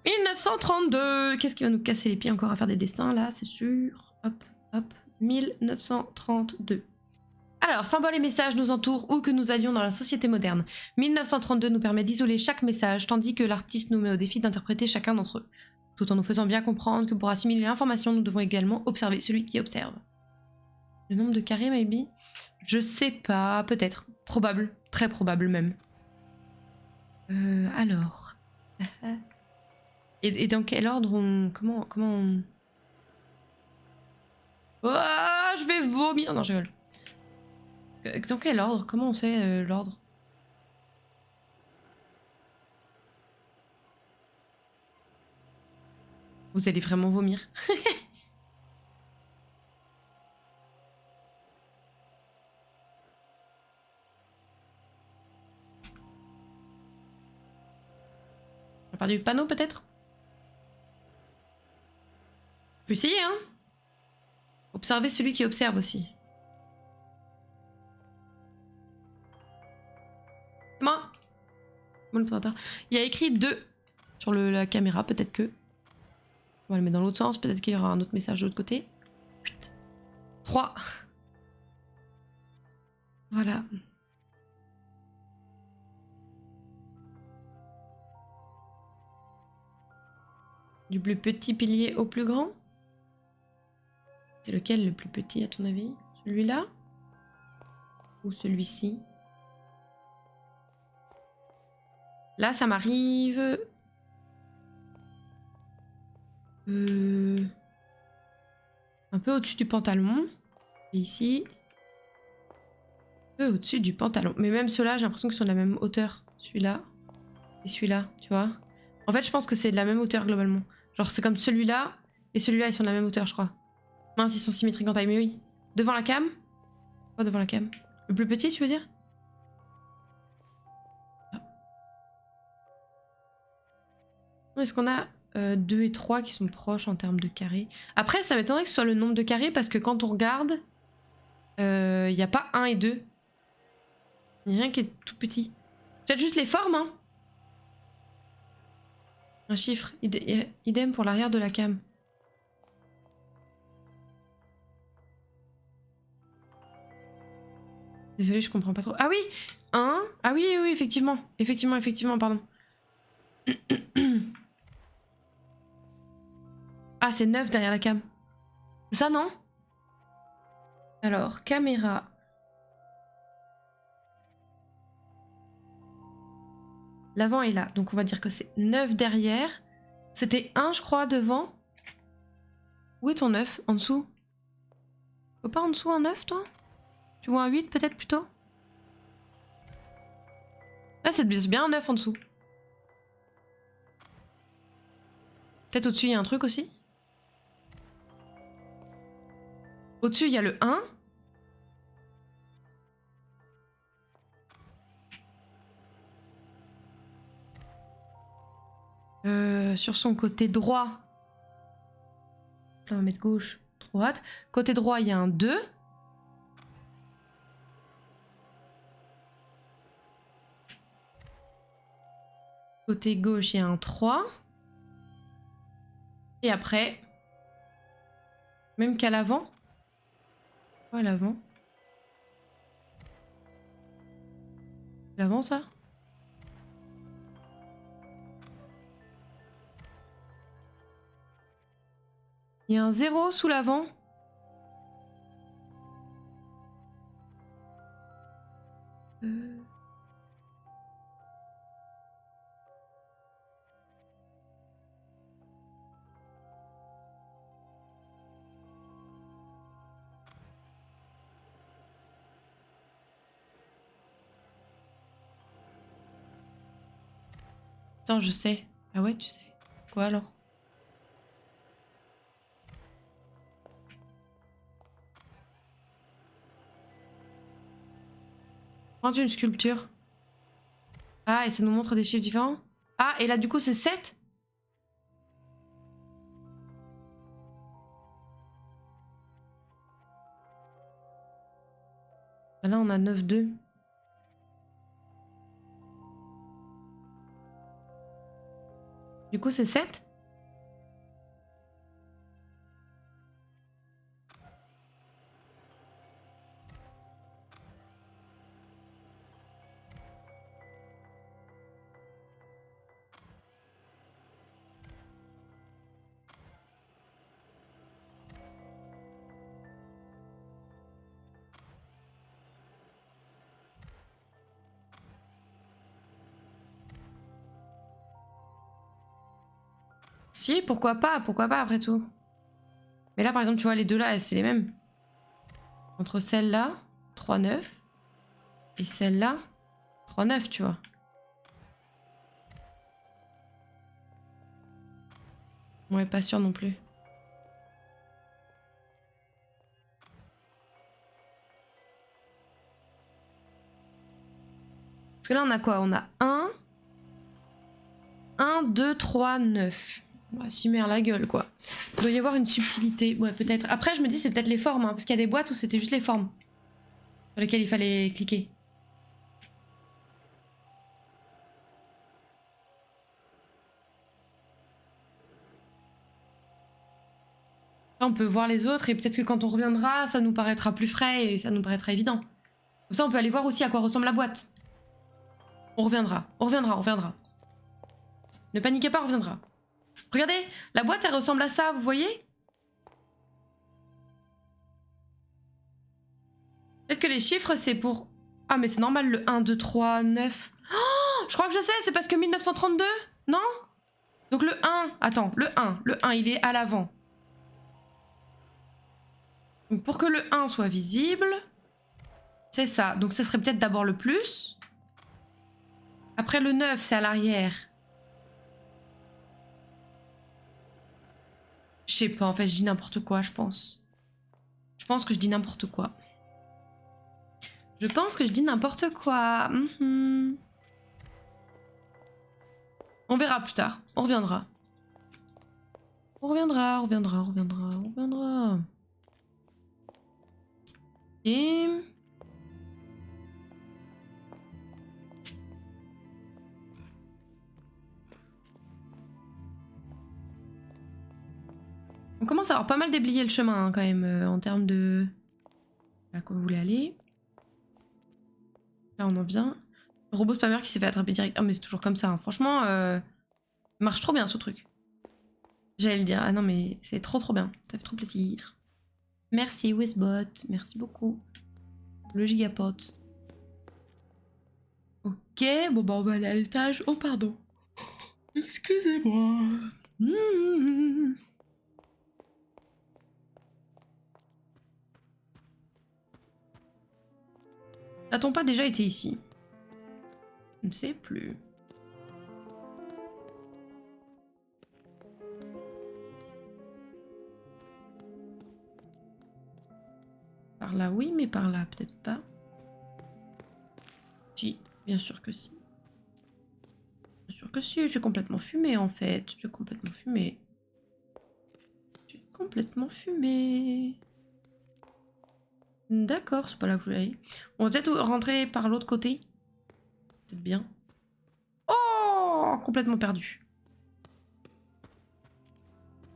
1932. Qu'est-ce qui va nous casser les pieds encore à faire des dessins là, c'est sûr. Hop, hop. 1932. Alors, symboles et messages nous entourent où que nous allions dans la société moderne. 1932 nous permet d'isoler chaque message, tandis que l'artiste nous met au défi d'interpréter chacun d'entre eux, tout en nous faisant bien comprendre que pour assimiler l'information, nous devons également observer celui qui observe. Le nombre de carrés, maybe? Je sais pas, peut-être. Probable, très probable même. Alors... Et dans quel ordre on... Comment on... Oh, je vais vomir. Non, je rigole. Dans quel ordre? Comment on sait l'ordre? Vous allez vraiment vomir. On a perdu le panneau peut-être? On peut essayer, hein? Observer celui qui observe aussi. Comment le présentateur? Il y a écrit 2 sur la caméra, peut-être que. On va le mettre dans l'autre sens, peut-être qu'il y aura un autre message de l'autre côté. 8. 3. Voilà. Du plus petit pilier au plus grand? C'est lequel le plus petit à ton avis? Celui-là? Ou celui-ci? Là, ça m'arrive... un peu au-dessus du pantalon. Et ici... un peu au-dessus du pantalon. Mais même ceux-là, j'ai l'impression qu'ils sont de la même hauteur. Celui-là et celui-là, tu vois. En fait, je pense que c'est de la même hauteur globalement. Genre, c'est comme celui-là et celui-là, ils sont de la même hauteur, je crois. Mince, ils sont symétriques en taille, mais oui. Devant la cam? Quoi devant la cam? Le plus petit, tu veux dire? Est-ce qu'on a 2 et 3 qui sont proches en termes de carrés? Après, ça m'étonnerait que ce soit le nombre de carrés parce que quand on regarde, il n'y a pas 1 et 2. Il n'y a rien qui est tout petit. Peut-être juste les formes, hein? Un chiffre. Idem pour l'arrière de la cam. Désolée, je comprends pas trop. Ah oui! 1. Ah oui, oui, effectivement. Effectivement, pardon. Ah, c'est 9 derrière la cam. C'est ça, non? Alors, caméra. L'avant est là, donc on va dire que c'est 9 derrière. C'était 1, je crois, devant. Où est ton 9? En dessous? Faut pas en dessous un 9, toi? Tu vois un 8 peut-être plutôt? Ah, c'est bien un 9 en dessous. Peut-être au-dessus, il y a un truc aussi? Au-dessus, il y a le 1. Sur son côté droit. Là, on va mettre gauche, droite. Côté droit, il y a un 2. Côté gauche, il y a un 3. Et après, même qu'à l'avant. Ouais, l'avant. L'avant, ça? Il y a un 0 sous l'avant. Attends, je sais. Ah ouais, tu sais. Quoi alors? Prends une sculpture. Ah, et ça nous montre des chiffres différents? Ah, et là, du coup, c'est 7? Là, on a 9,2. Du coup, c'est 7? Si, pourquoi pas après tout. Mais là, par exemple, tu vois, les deux là, c'est les mêmes. Entre celle-là, 3,9. Et celle-là, 3,9, tu vois. Ouais, pas sûr non plus. Parce que là, on a quoi? On a 1, 2, 3, 9. On va s'y mettre la gueule, quoi. Il doit y avoir une subtilité. Ouais, peut-être. Après, je me dis, c'est peut-être les formes, hein, parce qu'il y a des boîtes où c'était juste les formes sur lesquelles il fallait cliquer. On peut voir les autres et peut-être que quand on reviendra, ça nous paraîtra plus frais et ça nous paraîtra évident. Comme ça, on peut aller voir aussi à quoi ressemble la boîte. On reviendra, on reviendra, on reviendra. Ne paniquez pas, on reviendra. Regardez, la boîte, elle ressemble à ça, vous voyez? Peut-être que les chiffres, c'est pour... Ah, mais c'est normal, le 1, 2, 3, 9... Oh, je crois que je sais, c'est parce que 1932, non? Donc le 1, attends, le 1, il est à l'avant. Donc pour que le 1 soit visible, c'est ça. Donc ce serait peut-être d'abord le plus. Après le 9, c'est à l'arrière. Je sais pas, en fait, je dis n'importe quoi, je pense. Je pense que je dis n'importe quoi. Je pense que je dis n'importe quoi. On verra plus tard. On reviendra. On reviendra, on reviendra, on reviendra, on reviendra. Et... on commence à avoir pas mal déblayé le chemin hein, quand même en termes de... Là quoi vous voulez aller. Là on en vient. Le robot spammer qui s'est fait attraper direct. Ah mais c'est toujours comme ça. Hein. Franchement, marche trop bien ce truc. J'allais le dire. Ah non mais c'est trop bien. Ça fait trop plaisir. Merci Wizbot. Merci beaucoup. Le gigapot. Ok, bon bah on va aller à l'étage. Oh pardon. Excusez-moi. N'a-t-on pas déjà été ici? Je ne sais plus. Par là oui, mais par là peut-être pas. Si, bien sûr que si. Bien sûr que si, j'ai complètement fumé en fait. J'ai complètement fumé. J'ai complètement fumé. D'accord, c'est pas là que je voulais aller. On va peut-être rentrer par l'autre côté. Peut-être bien. Oh, complètement perdu.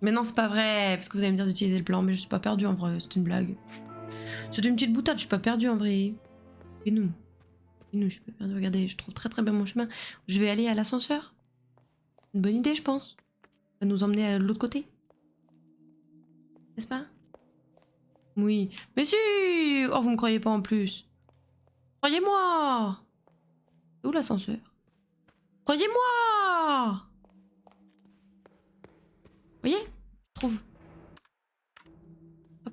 Mais non, c'est pas vrai, parce que vous allez me dire d'utiliser le plan, mais je suis pas perdu en vrai, c'est une blague. C'est une petite boutade, je suis pas perdu en vrai. Et nous, je suis pas perdu. Regardez, je trouve très bien mon chemin. Je vais aller à l'ascenseur. Une bonne idée, je pense. Ça va nous emmener à l'autre côté. N'est-ce pas? Oui. Mais si! Oh, vous me croyez pas en plus. Croyez-moi! C'est où l'ascenseur? Croyez-moi! Vous voyez? Je trouve. Hop.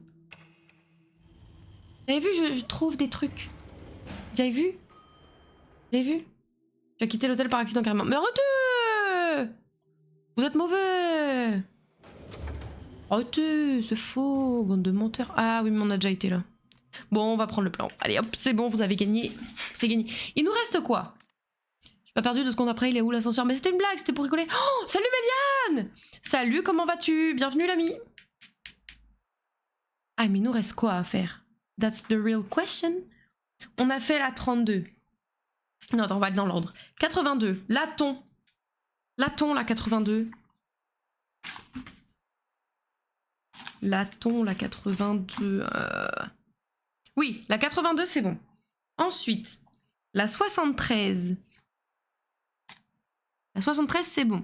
Vous avez vu, je trouve des trucs. Vous avez vu? Vous avez vu? J'ai quitté l'hôtel par accident carrément. Mais arrêtez! Vous êtes mauvais! Arrêtez, c'est faux, bande de menteurs. Ah oui, mais on a déjà été là. Bon, on va prendre le plan. Allez hop, c'est bon, vous avez gagné. C'est gagné. Il nous reste quoi? Je suis pas perdu de secondes après, il est où l'ascenseur? Mais c'était une blague, c'était pour rigoler. Oh, salut Méliane! Salut, comment vas-tu? Bienvenue l'ami. Ah, mais il nous reste quoi à faire? That's the real question. On a fait la 32. Non, attends, on va être dans l'ordre. 82, Laton. Laton, la 82. Laton, la 82. Oui, la 82, c'est bon. Ensuite, la 73. La 73, c'est bon.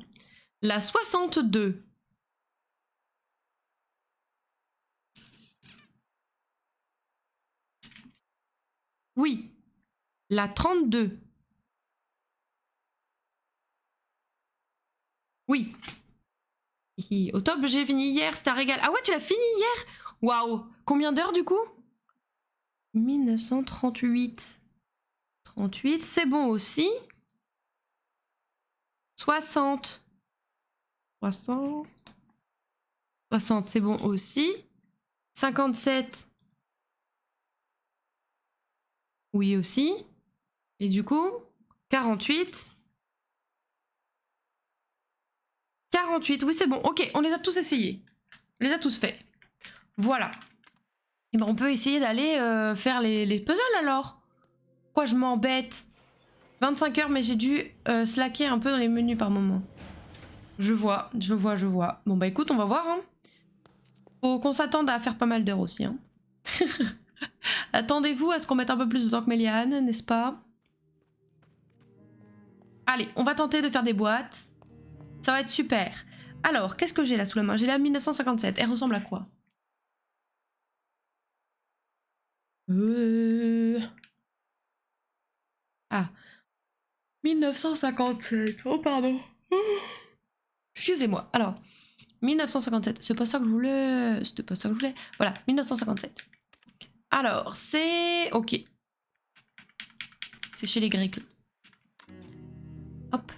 La 62. Oui. La 32. Oui. Au top, j'ai fini hier, c'était un régal. Ah ouais, tu l'as fini hier? Waouh. Combien d'heures du coup? 1938. 38, c'est bon aussi. 60. 60. 60, c'est bon aussi. 57. Oui aussi. Et du coup, 48. 48, oui c'est bon. Ok, on les a tous essayés. On les a tous faits. Voilà. Et ben on peut essayer d'aller faire les puzzles alors. Pourquoi je m'embête? 25 heures, mais j'ai dû slacker un peu dans les menus par moment. Je vois. Bon bah écoute, on va voir. Hein. Faut qu'on s'attende à faire pas mal d'heures aussi. Hein. Attendez-vous à ce qu'on mette un peu plus de temps que Méliane, n'est-ce pas? Allez, on va tenter de faire des boîtes. Ça va être super. Alors, qu'est-ce que j'ai là sous la main? J'ai la 1957. Elle ressemble à quoi? Ah. 1957. Oh, pardon. Excusez-moi. Alors, 1957. C'est pas ça que je voulais. C'était pas ça que je voulais. Voilà, 1957. Alors, c'est... Ok. C'est chez les Grecs. Hop.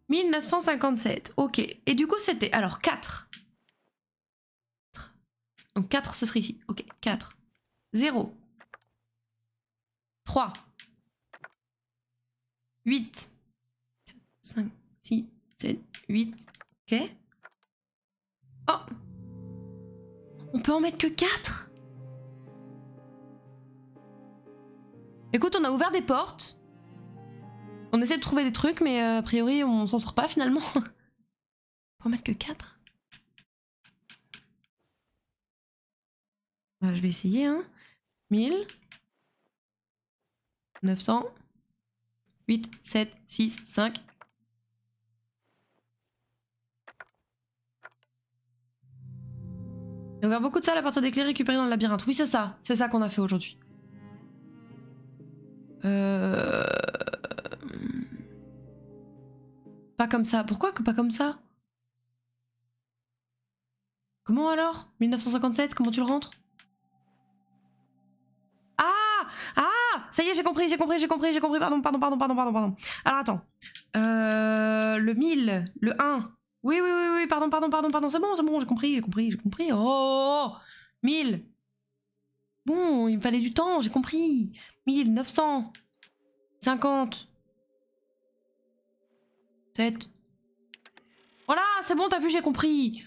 1957. Ok. Et du coup, c'était... Alors, 4. Donc, 4, ce serait ici. Ok, 4. 0. 3. 8. 5, 6, 7, 8. Ok. Oh! On peut en mettre que 4? Écoute, on a ouvert des portes. On essaie de trouver des trucs, mais a priori, on s'en sort pas finalement. On peut en mettre que 4? Je vais essayer, hein. 1000. 900. 8, 7, 6, 5. On a ouvert beaucoup de salles à partir des clés récupérées dans le labyrinthe. Oui, c'est ça. C'est ça qu'on a fait aujourd'hui. Pas comme ça. Pourquoi que pas comme ça? Comment alors? 1957, comment tu le rentres? Ah! Ah! Ça y est, j'ai compris. Pardon. Alors attends. Le 1000, le 1. Oui, pardon. C'est bon, j'ai compris. Oh! 1000. Bon, il me fallait du temps, j'ai compris. 1900. 50. 7. Voilà, c'est bon, t'as vu, j'ai compris.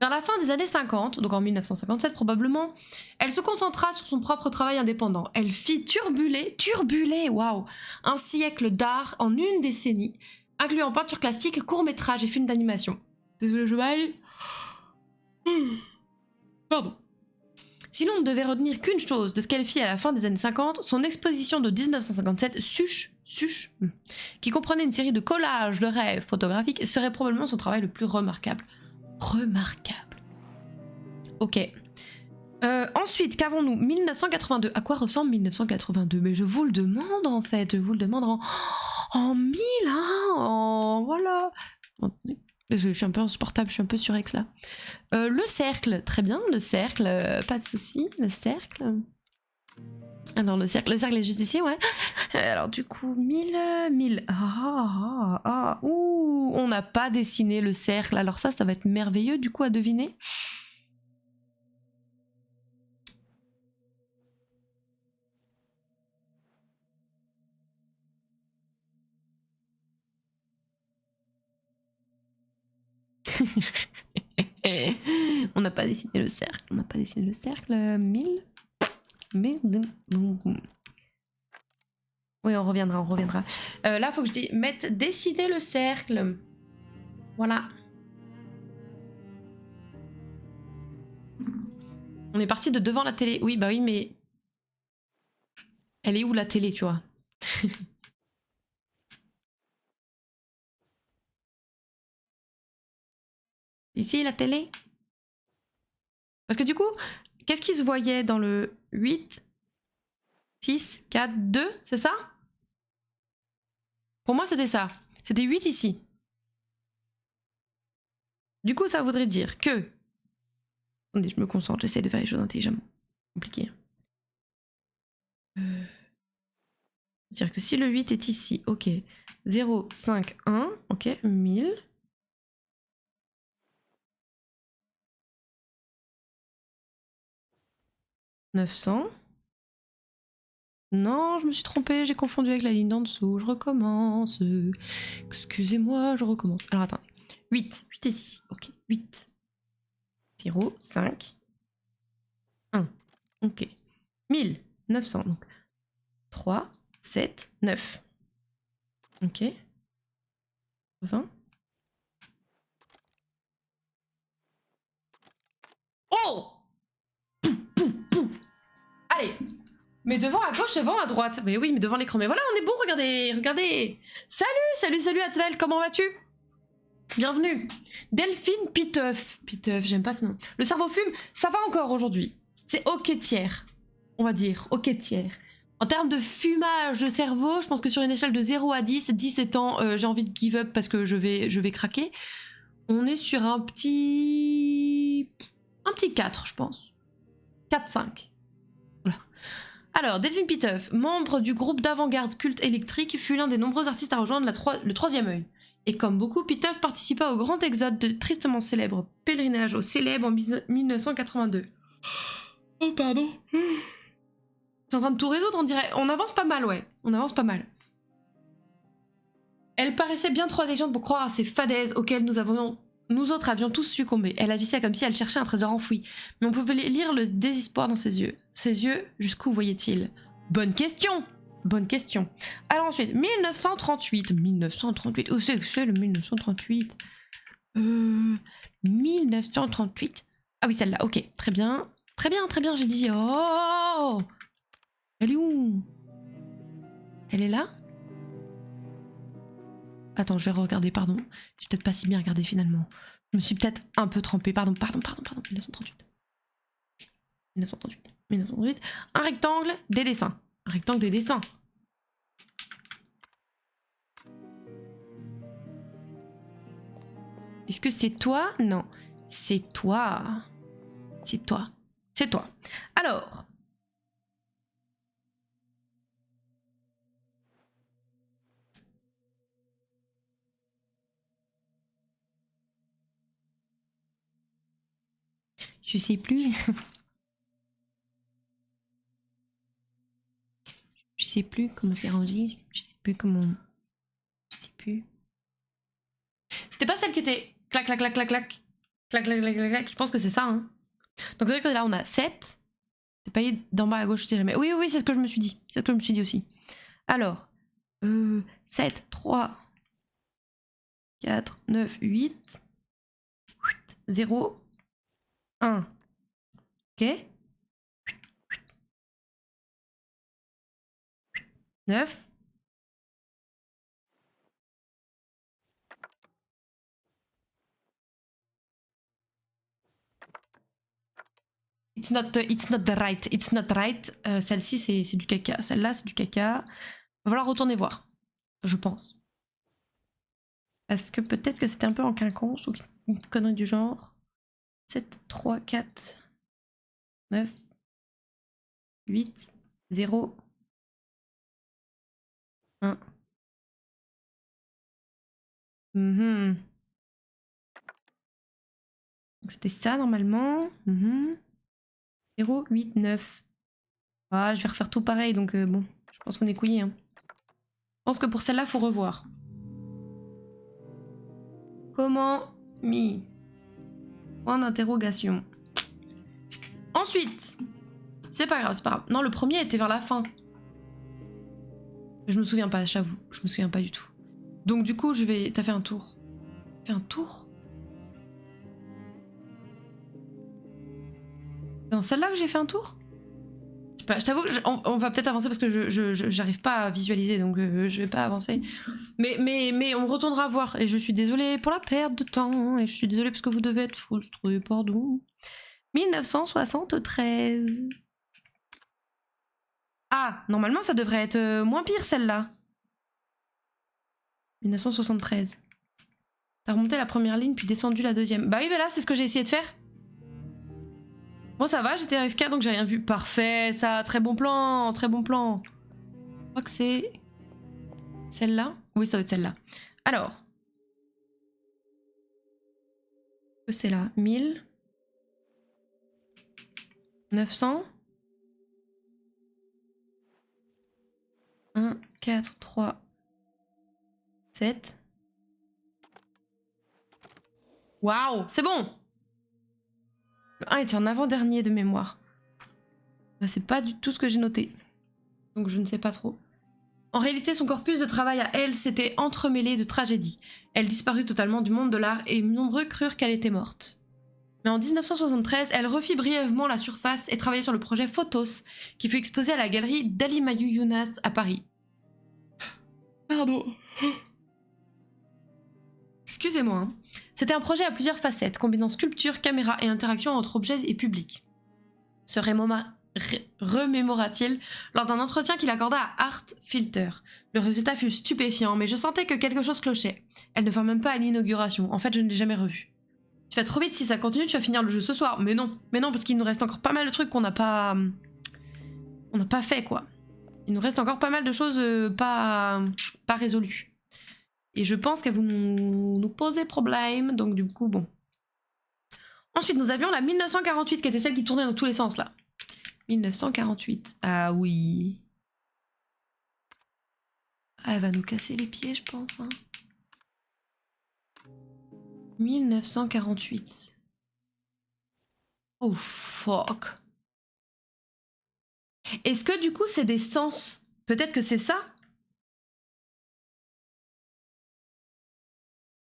Vers la fin des années 50, donc en 1957 probablement, elle se concentra sur son propre travail indépendant. Elle fit turbuler, waouh, un siècle d'art en une décennie, incluant peinture classique, courts-métrages et films d'animation. Désolé, je baille. Pardon. Si l'on ne devait retenir qu'une chose de ce qu'elle fit à la fin des années 50, son exposition de 1957, qui comprenait une série de collages de rêves photographiques, serait probablement son travail le plus remarquable. Ok. Ensuite, qu'avons-nous? 1982. À quoi ressemble 1982? Mais je vous le demande en fait, en 1000 ans, voilà. Je suis un peu insupportable, je suis un peu surex là. Le cercle, très bien, le cercle, pas de souci, le cercle. Alors le cercle est juste ici, ouais. Alors du coup, 1000. Ouh, on n'a pas dessiné le cercle, alors ça va être merveilleux du coup à deviner. On n'a pas dessiné le cercle. 1000. Oui, on reviendra. Là, faut que je mette dessiner le cercle. Voilà. On est parti de devant la télé. Oui, bah oui, mais... Elle est où la télé, tu vois? Ici, la télé? Parce que du coup, qu'est-ce qui se voyait dans le 8, 6, 4, 2, c'est ça? Pour moi, c'était ça. C'était 8 ici. Du coup, ça voudrait dire que... Attendez, je me concentre, j'essaie de faire les choses intelligemment. Compliqué. Dire que si le 8 est ici, ok. 0, 5, 1, ok, 1000. « 900. Non, je me suis trompée, j'ai confondu avec la ligne d'en dessous. Je recommence. Excusez-moi, je recommence. Alors attendez. 8 est ici. Ok, 8. 0, 5, 1. Ok. 1900. Donc 3, 7, 9. Ok. 20. Mais devant à gauche, devant à droite. Mais oui, mais devant l'écran. Mais voilà, on est bon, regardez, regardez. Salut Atvel, comment vas-tu? Bienvenue. Delphine Piteuf. Piteuf, j'aime pas ce nom. Le cerveau fume, ça va encore aujourd'hui. C'est ok tiers, on va dire, ok tiers. En termes de fumage de cerveau, je pense que sur une échelle de 0 à 10, 10 étant j'ai envie de give up parce que je vais craquer, on est sur un petit 4, je pense. 4-5. Voilà. Alors, Delphine Piteuf, membre du groupe d'avant-garde culte électrique, fut l'un des nombreux artistes à rejoindre le troisième œil. Et comme beaucoup, Piteuf participa au grand exode de tristement célèbre pèlerinage au Célèbre en 1982. Oh, pardon. C'est en train de tout résoudre, on dirait. On avance pas mal, ouais. On avance pas mal. Elle paraissait bien trop intelligente pour croire à ces fadaises auxquelles nous autres avions tous succombé. Elle agissait comme si elle cherchait un trésor enfoui. Mais on pouvait lire le désespoir dans ses yeux. Ses yeux, jusqu'où voyait-il? Bonne question! Bonne question. Alors ensuite, 1938. 1938. Où c'est que c'est le 1938? 1938. Ah oui, celle-là, ok. Très bien. Très bien, j'ai dit. Oh! Elle est où? Elle est là? Attends, je vais regarder, pardon. J'ai peut-être pas si bien regardé finalement. Je me suis peut-être un peu trompée. Pardon. 1938. 1938. Un rectangle, des dessins. Un rectangle, des dessins. Est-ce que c'est toi? Non. C'est toi. C'est toi. C'est toi. Alors. Je sais plus. Je sais plus comment c'est rangé. Je sais plus comment. Je sais plus. C'était pas celle qui était clac, clac, clac, clac, clac. Clac, clac, clac, clac, clac. Je pense que c'est ça, hein. Donc c'est vrai que là, on a 7. C'est pas d'en bas à gauche, je dirais. Mais oui, c'est ce que je me suis dit. C'est ce que je me suis dit aussi. Alors. 7, 3, 4, 9, 8. 0. 1. Ok. 9. It's not the right. It's not right. Celle-ci, c'est du caca. Celle-là, c'est du caca. Va falloir retourner voir. Je pense. Parce que peut-être que c'était un peu en quinconce ou une connerie du genre. 7, 3, 4, 9, 8, 0, 1. C'était ça normalement. 0, 8, 9. Ah, je vais refaire tout pareil, donc bon, je pense qu'on est couillé. Hein. Je pense que pour celle-là, faut revoir. Comment mis? Point d'interrogation. Ensuite, c'est pas grave, c'est pas grave. Non, le premier était vers la fin. Je me souviens pas, j'avoue. Je me souviens pas du tout. Donc du coup, je vais... T'as fait un tour. T'as fait un tour? C'est dans celle-là que j'ai fait un tour? Je t'avoue, on va peut-être avancer parce que j'arrive pas à visualiser, donc je vais pas avancer. Mais on retournera voir. Et je suis désolée pour la perte de temps. Et je suis désolée parce que vous devez être frustrés, pardon. 1973. Ah, normalement ça devrait être moins pire celle-là. 1973. T'as remonté la première ligne puis descendu la deuxième. Bah oui, mais là c'est ce que j'ai essayé de faire. Bon ça va, j'étais AFK donc j'ai rien vu. Parfait, ça, très bon plan, très bon plan. Je crois que c'est celle-là. Oui, ça doit être celle-là. Alors. C'est là. 1000. 900. 1, 4, 3, 7. Waouh, c'est bon! Le 1 était en avant-dernier de mémoire. C'est pas du tout ce que j'ai noté. Donc je ne sais pas trop. En réalité, son corpus de travail à elle s'était entremêlé de tragédies. Elle disparut totalement du monde de l'art et nombreux crurent qu'elle était morte. Mais en 1973, elle refit brièvement la surface et travaillait sur le projet Photos, qui fut exposé à la galerie d'Ali Mayou Younas à Paris. Pardon. Excusez-moi. Hein. C'était un projet à plusieurs facettes, combinant sculpture, caméra et interaction entre objets et public. Se remémora-t-il lors d'un entretien qu'il accorda à Art Filter. Le résultat fut stupéfiant, mais je sentais que quelque chose clochait. Elle ne vint même pas à l'inauguration. En fait, je ne l'ai jamais revue. Tu vas trop vite, si ça continue, tu vas finir le jeu ce soir. Mais non, parce qu'il nous reste encore pas mal de trucs qu'on n'a pas... On n'a pas fait, quoi. Il nous reste encore pas mal de choses pas résolues. Et je pense qu'elles vont nous poser problème, donc du coup, bon. Ensuite, nous avions la 1948, qui était celle qui tournait dans tous les sens, là. 1948. Ah oui. Ah, elle va nous casser les pieds, je pense. Hein. 1948. Oh, fuck. Est-ce que du coup, c'est des sens? Peut-être que c'est ça?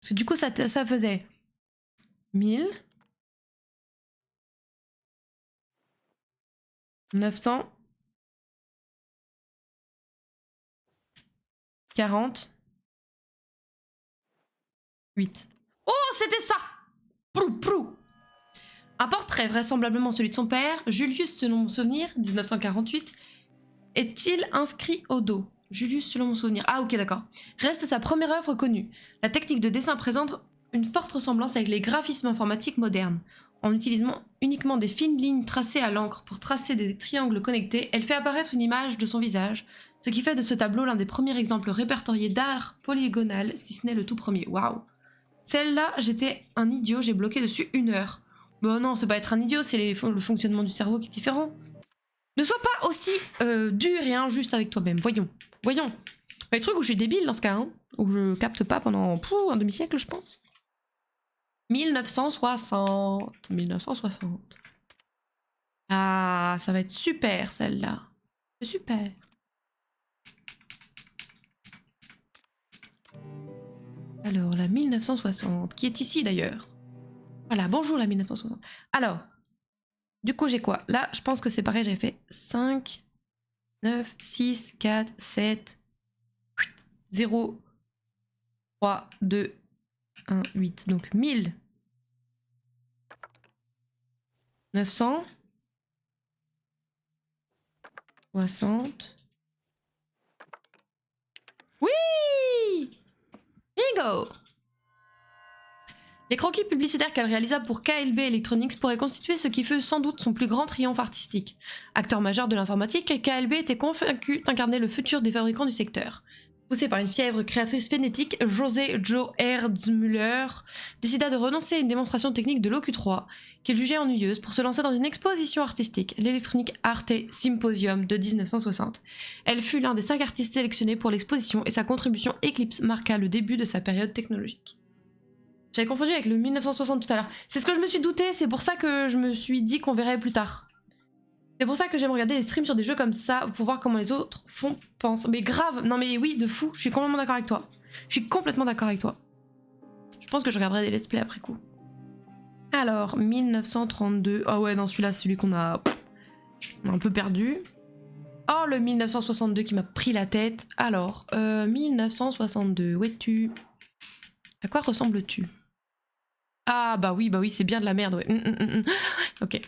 Parce que du coup, ça faisait 1000... 900... 40... 8. Oh, c'était ça! Prou, prou. Un portrait, vraisemblablement celui de son père, Julius selon mon souvenir, 1948, est-il inscrit au dos? Julius selon mon souvenir. Ah ok, d'accord. Reste sa première œuvre connue. La technique de dessin présente une forte ressemblance avec les graphismes informatiques modernes. En utilisant uniquement des fines lignes tracées à l'encre pour tracer des triangles connectés, elle fait apparaître une image de son visage, ce qui fait de ce tableau l'un des premiers exemples répertoriés d'art polygonal, si ce n'est le tout premier. Waouh! Celle-là, j'étais un idiot, j'ai bloqué dessus 1 heure. Bon non, c'est pas être un idiot, c'est le fonctionnement du cerveau qui est différent. Ne sois pas aussi dur et injuste avec toi-même, voyons. Voyons. Les trucs où je suis débile dans ce cas, hein, où je capte pas pendant un demi-siècle, je pense. 1960. 1960. Ah, ça va être super celle-là. C'est super. Alors, la 1960, qui est ici d'ailleurs. Voilà, bonjour la 1960. Alors, du coup, j'ai quoi? Là, je pense que c'est pareil, j'avais fait 5, 9, 6, 4, 7, 0, 3, 2, 1, 8. Donc 1000. 900. 60. Oui! Bingo! Les croquis publicitaires qu'elle réalisa pour KLB Electronics pourraient constituer ce qui fut sans doute son plus grand triomphe artistique. Acteur majeur de l'informatique, KLB était convaincu d'incarner le futur des fabricants du secteur. Poussé par une fièvre créatrice frénétique, José Joe Erdmüller décida de renoncer à une démonstration technique de l'OQ3, qu'il jugeait ennuyeuse, pour se lancer dans une exposition artistique, l'Electronic Arte Symposium de 1960. Elle fut l'un des 5 artistes sélectionnés pour l'exposition et sa contribution éclipse marqua le début de sa période technologique. J'avais confondu avec le 1960 tout à l'heure. C'est ce que je me suis douté, c'est pour ça que je me suis dit qu'on verrait plus tard. C'est pour ça que j'aime regarder des streams sur des jeux comme ça, pour voir comment les autres pensent. Mais grave, non mais oui, de fou, je suis complètement d'accord avec toi. Je suis complètement d'accord avec toi. Je pense que je regarderai des let's play après coup. Alors, 1932... Ah ouais, non, celui-là, c'est celui qu'on a... On a un peu perdu. Oh, le 1962 qui m'a pris la tête. Alors, 1962, où es-tu? À quoi ressembles-tu? Ah bah oui, c'est bien de la merde, ouais. Ok.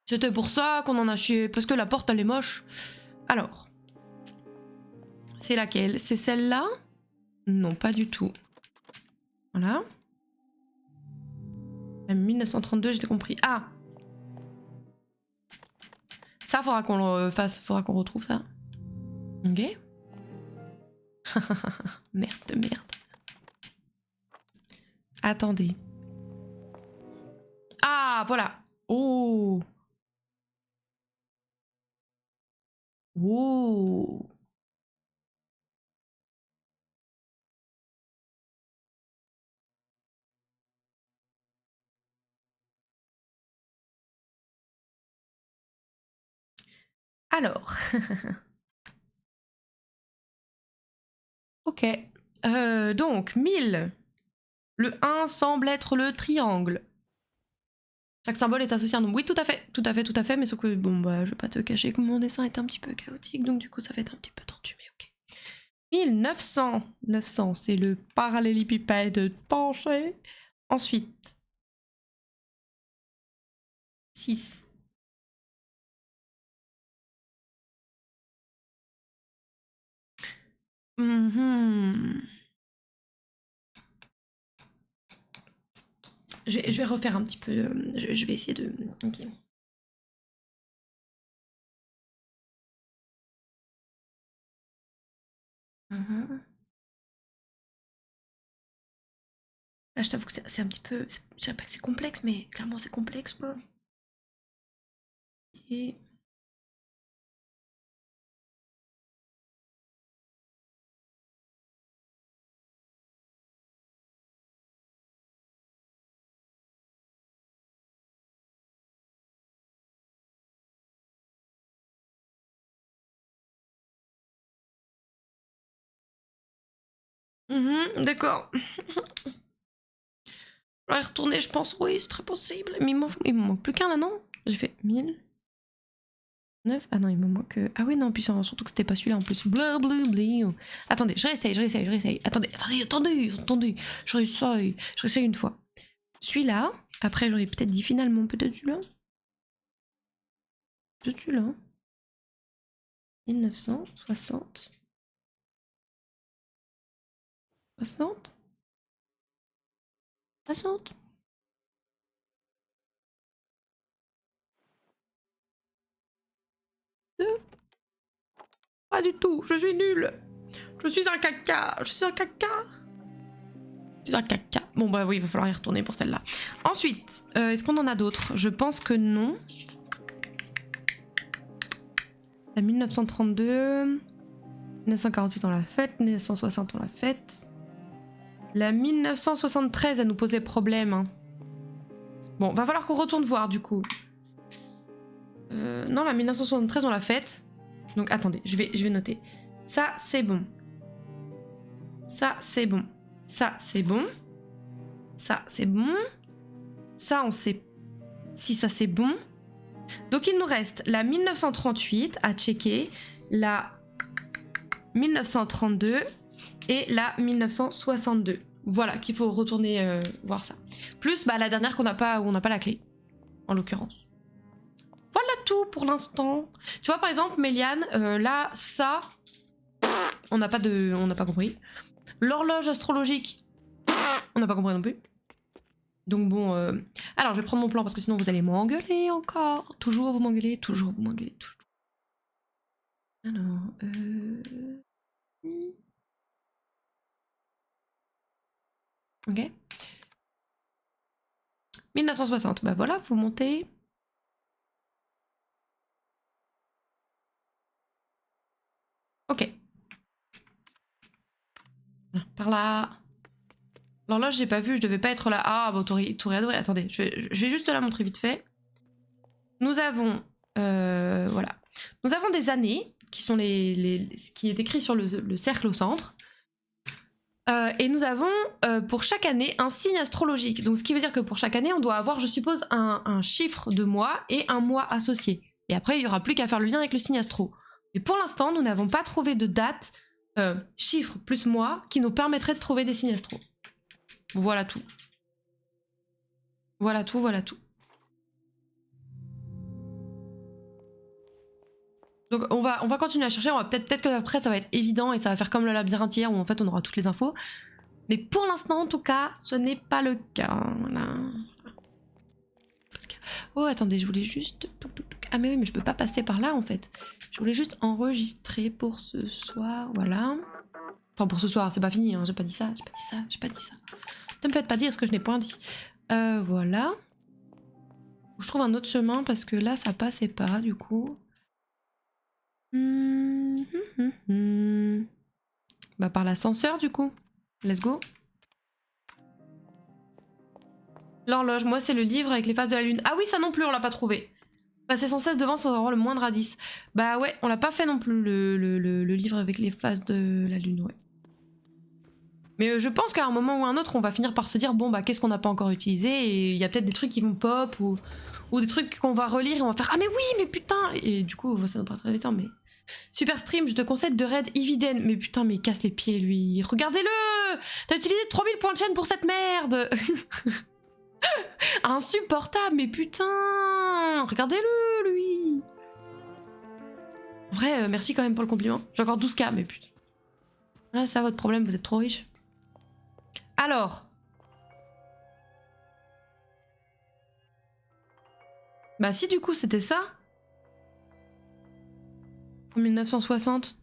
C'était pour ça qu'on en a chié, parce que la porte elle est moche. Alors. C'est laquelle? C'est celle-là? Non, pas du tout. Voilà. 1932, j'ai compris. Ah! Ça, faudra qu'on le fasse, faudra qu'on retrouve ça. Ok. Merde. Attendez. Ah, voilà. Oh. Oh. Alors. Ok. Donc, 1000. Le 1 semble être le triangle. Chaque symbole est associé à un nombre. Oui, tout à fait, tout à fait, tout à fait, mais sauf que, bon, bah, je vais pas te cacher que mon dessin est un petit peu chaotique, donc du coup, ça va être un petit peu tendu, mais ok. 1900. 900, c'est le parallélépipède penché. Ensuite, 6. Je vais refaire un petit peu. Je vais essayer de. Ok. Là, je t'avoue que c'est un petit peu. Je dirais pas que c'est complexe, mais clairement, c'est complexe, quoi. Et. D'accord. Je vais y retourner, je pense. Oui, c'est très possible. Mais il me manque plus qu'un là, non? J'ai fait 1000. 9. Ah non, il me manque. Ah oui, non, puis surtout que c'était pas celui-là en plus. Blablabla. Attendez, je réessaye. Attendez. Je réessaye une fois. Celui-là. Après, j'aurais peut-être dit finalement, peut-être celui-là. Peut-être celui-là. 1960. 60. 60. Pas du tout, je suis nulle. Je suis un caca. Bon bah oui, il va falloir y retourner pour celle-là. Ensuite, est-ce qu'on en a d'autres? Je pense que non. La 1932. 1948 on l'a faite. 1960 on l'a faite. La 1973 elle nous posait problème. Hein. Bon, va falloir qu'on retourne voir du coup. Non, la 1973 on l'a faite. Donc attendez, je vais noter. Ça c'est bon. Ça c'est bon. Ça c'est bon. Ça c'est bon. Ça on sait si ça c'est bon. Donc il nous reste la 1938 à checker, la 1932 et la 1962. Voilà, qu'il faut retourner voir ça. Plus bah, la dernière où on n'a pas la clé, en l'occurrence. Voilà tout pour l'instant. Tu vois par exemple, Méliane, là, ça, on n'a pas compris. L'horloge astrologique, on n'a pas compris non plus. Donc bon, alors je vais prendre mon plan parce que sinon vous allez m'engueuler encore. Toujours vous m'engueuler, toujours. Alors, ok. 1960, bah voilà, vous montez. Ok. Par là. L'horloge, j'ai pas vu, je devais pas être là. Ah, bah t'aurais adoré. Attendez, je vais juste la montrer vite fait. Nous avons. Voilà. Nous avons des années, qui sont ce qui est écrit sur le cercle au centre. Et nous avons pour chaque année un signe astrologique. Donc ce qui veut dire que pour chaque année, on doit avoir, je suppose, un chiffre de mois et un mois associé. Et après, il n'y aura plus qu'à faire le lien avec le signe astro. Et pour l'instant, nous n'avons pas trouvé de date, chiffre plus mois, qui nous permettrait de trouver des signes astro. Voilà tout. Voilà tout. Donc on va continuer à chercher, on va peut-être qu'après ça va être évident et ça va faire comme le labyrinthe hier où en fait on aura toutes les infos. Mais pour l'instant en tout cas, ce n'est pas le cas. Voilà. Oh attendez, je voulais juste... Ah mais oui, mais je peux pas passer par là en fait. Je voulais juste enregistrer pour ce soir, voilà. Enfin pour ce soir, c'est pas fini, hein. J'ai pas dit ça. Ne me faites pas dire ce que je n'ai pas dit. Voilà. Je trouve un autre chemin parce que là ça passait pas du coup. Bah par l'ascenseur du coup. Let's go. L'horloge, moi c'est le livre avec les phases de la lune. Ah oui, ça non plus on l'a pas trouvé. Passer sans cesse devant sans avoir le moindre indice. Bah ouais, on l'a pas fait non plus le livre avec les phases de la lune, ouais. Mais je pense qu'à un moment ou un autre, on va finir par se dire, bon bah qu'est-ce qu'on n'a pas encore utilisé, et il y a peut-être des trucs qui vont pop, ou des trucs qu'on va relire et on va faire, ah mais oui, mais putain. Et du coup, ça nous prendra du temps, mais... Super stream, je te conseille de raid Eviden. Mais putain, mais il casse les pieds, lui. Regardez-le! T'as utilisé 3000 points de chaîne pour cette merde! Insupportable, mais putain! Regardez-le, lui! En vrai, merci quand même pour le compliment. J'ai encore 12K, mais putain. Là, c'est votre problème, vous êtes trop riche. Alors. Bah si, du coup, c'était ça. En 1960.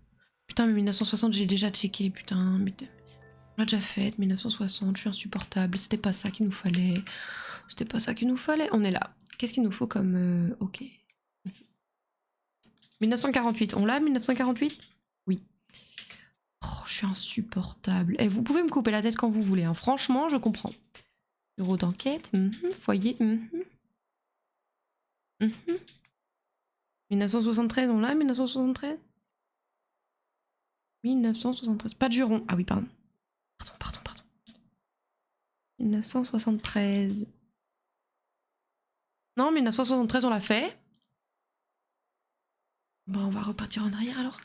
Putain, mais 1960, j'ai déjà checké, putain. Mais... on l'a déjà fait, 1960, je suis insupportable. C'était pas ça qu'il nous fallait. C'était pas ça qu'il nous fallait. On est là. Qu'est-ce qu'il nous faut comme... Ok. 1948. On l'a, 1948? Oui. Oh, je suis insupportable. Et vous pouvez me couper la tête quand vous voulez. Hein. Franchement, je comprends. Bureau d'enquête. Foyer. 1973, on l'a, 1973? 1973. Pas de juron. Ah oui, pardon. Pardon. 1973. Non, 1973, on l'a fait. Bon, on va repartir en arrière alors.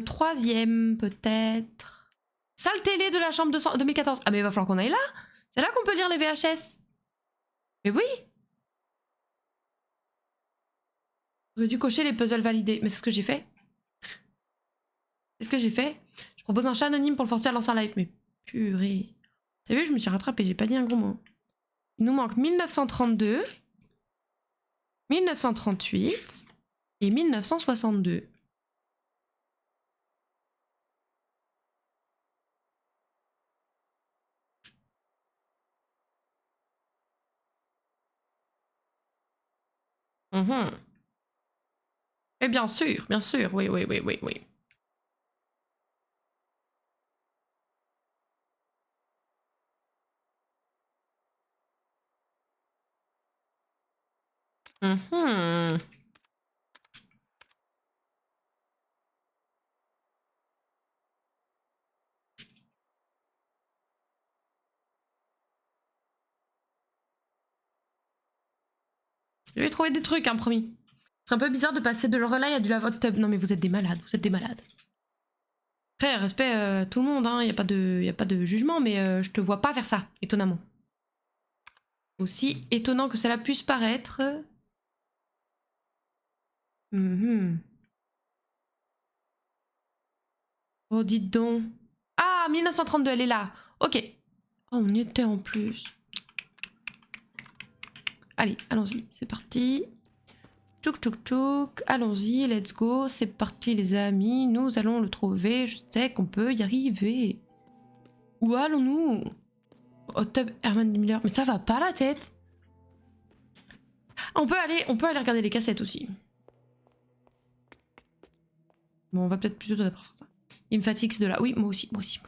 Troisième, peut-être. Salle télé de la chambre 2014. Ah, mais il va falloir qu'on aille là. C'est là qu'on peut lire les VHS. Mais oui. J'aurais dû cocher les puzzles validés. Mais c'est ce que j'ai fait. C'est ce que j'ai fait. Je propose un chat anonyme pour le forcer à lancer un live. Mais purée. T'as vu, je me suis rattrapée. J'ai pas dit un gros mot. Il nous manque 1932, 1938 et 1962. Et bien sûr, oui. Je vais trouver des trucs, hein, promis. C'est un peu bizarre de passer de l'orelay à du lavabo-tub. Non mais vous êtes des malades, Après, respect tout le monde, hein, y a pas de jugement, mais je te vois pas faire ça, étonnamment. Aussi étonnant que cela puisse paraître. Oh, dites donc. Ah, 1932, elle est là. Ok. Oh, on y était en plus. Allez, allons-y, c'est parti. Tchouk, allons-y, let's go. C'est parti, les amis. Nous allons le trouver. Je sais qu'on peut y arriver. Où allons-nous? Hot Tub Herman Miller. Mais ça va pas la tête. On peut aller regarder les cassettes aussi. Bon, on va peut-être plutôt d'abord faire ça. Il me fatigue de là. Oui, moi aussi, me fatigue.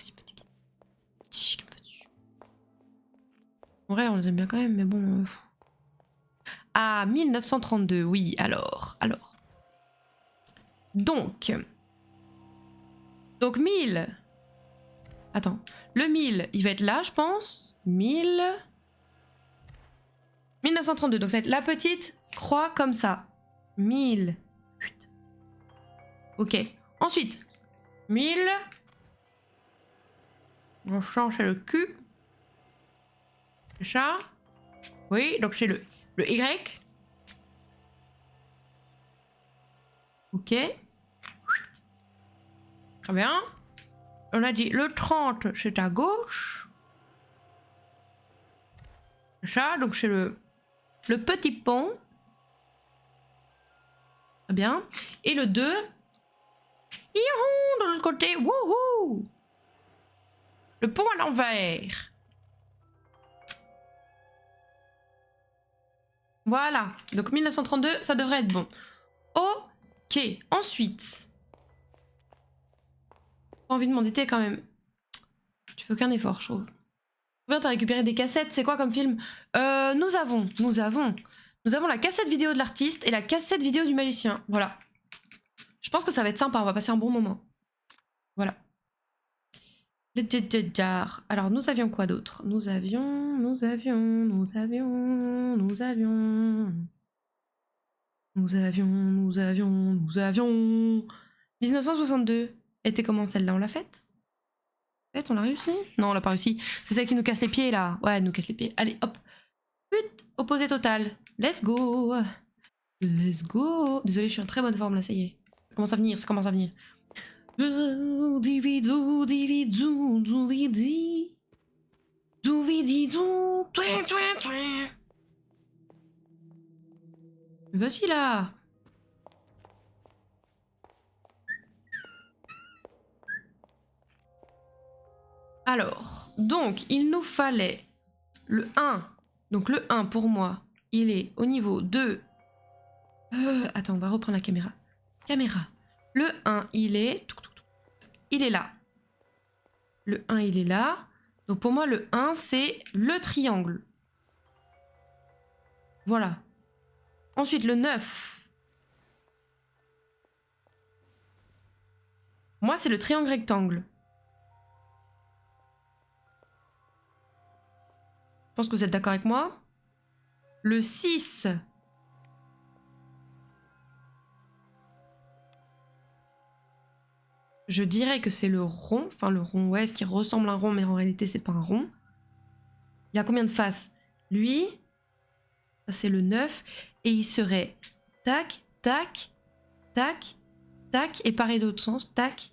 En vrai, on les aime bien quand même, mais bon. Ah, 1932, oui, alors. Donc 1000. Attends, le 1000, il va être là, je pense. 1932, donc ça va être la petite croix comme ça. 1000. Ok. Ensuite, 1000. On change le Q. C'est ça. Oui, donc c'est le Y. Ok. Très bien. On a dit le 30, c'est à gauche. Ça, donc c'est le petit pont. Très bien. Et le 2. Youhou, de l'autre côté. Wouhou. Le pont à l'envers. Voilà. Donc 1932, ça devrait être bon. Ok. Ensuite. Pas envie de m'endetter quand même. Tu fais aucun effort, je trouve. Bien, t'as récupéré des cassettes. C'est quoi comme film? Nous avons la cassette vidéo de l'artiste et la cassette vidéo du magicien. Voilà. Je pense que ça va être sympa. On va passer un bon moment. Voilà. Le jar. Alors, nous avions quoi d'autre? Nous avions... 1962. Était comment celle-là? On l'a faite? On l'a réussi? Non, on l'a pas réussi. C'est celle qui nous casse les pieds, là. Ouais, elle nous casse les pieds. Allez, hop. Put, opposé total. Let's go. Let's go. Désolée, je suis en très bonne forme, là, ça y est. Ça commence à venir, ça commence à venir. Dividou, dividou, douvidi. Douvididou. Vas-y, là. Alors, donc, il nous fallait le 1. Donc, le 1, pour moi, il est au niveau de... attends, on va reprendre la caméra. Caméra. Le 1, il est... Il est là. Le 1, il est là. Donc, pour moi, le 1, c'est le triangle. Voilà. Ensuite, le 9. Moi, c'est le triangle rectangle. Je pense que vous êtes d'accord avec moi. Le 6. Je dirais que c'est le rond. Enfin, le rond, ouais, ce qui ressemble à un rond, mais en réalité, c'est pas un rond. Il y a combien de faces? Lui, ça c'est le 9. Et il serait tac, tac, tac, tac. Et pareil d'autre sens. Tac,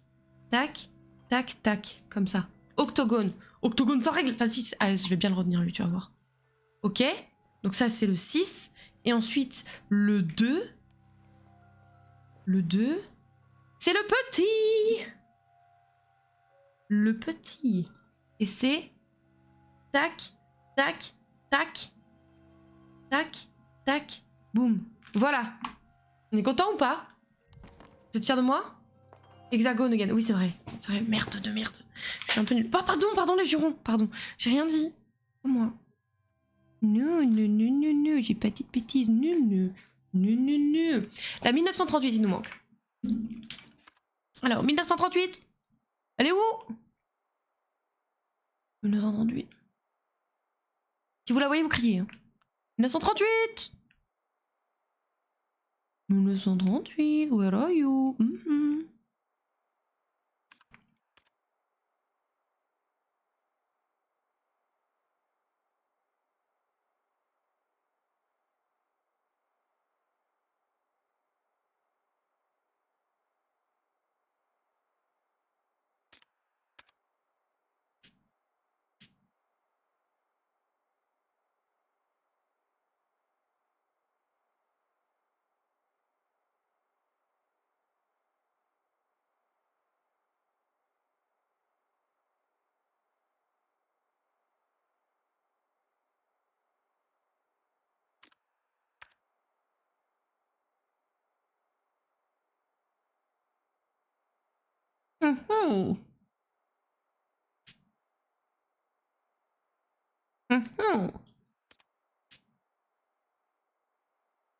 tac, tac, tac. Comme ça. Octogone. Octogone sans règle. Vas-y, ah, je vais bien le retenir, lui, tu vas voir. Ok. Donc ça, c'est le 6. Et ensuite, le 2. Le 2. C'est le petit. Le petit. Et c'est... Tac, tac, tac, tac, tac, boum. Voilà. On est content ou pas? Vous êtes fiers de moi? Hexagone again. Oui, c'est vrai. C'est vrai. Merde de merde. Je suis un peu nulle. Oh, pardon, les jurons. Pardon. J'ai rien dit. Moi. Non. J'ai pas dit de bêtises. Non. La 1938, il nous manque. Alors, 1938. Elle est où? 1938. Si vous la voyez, vous criez. 1938. 1938, where are you?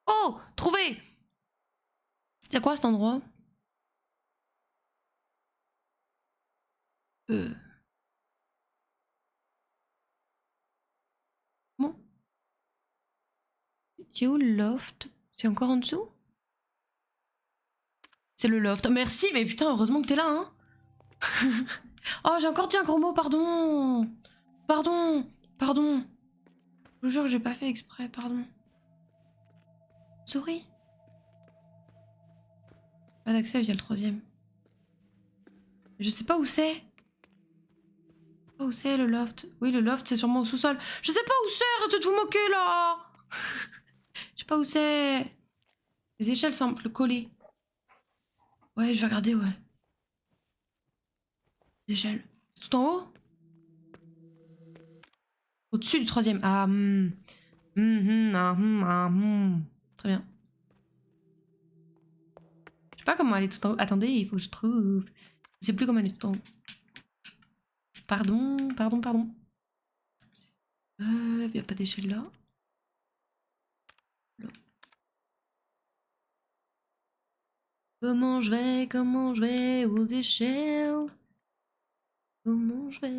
Oh, trouvé. C'est quoi cet endroit? Bon. C'est où le loft? C'est encore en dessous? C'est le loft. Merci, mais putain, heureusement que t'es là, hein. Oh, j'ai encore dit un gros mot, pardon. Pardon. Je vous jure que j'ai pas fait exprès, pardon. Souris. Pas d'accès via le 3e. Je sais pas où c'est. Où c'est le loft? Oui, le loft, c'est sûrement au sous-sol. Je sais pas où c'est, arrêtez de vous moquer là. Je sais pas où c'est. Les échelles semblent collées. Ouais, je vais regarder, ouais. Les échelles. C'est tout en haut? Au-dessus du 3e. Ah, Très bien. Je sais pas comment aller tout en haut. Attendez, il faut que je trouve. Je sais plus comment aller tout en haut. Pardon. Il y a pas d'échelle là. Comment je vais aux échelles? Comment je vais?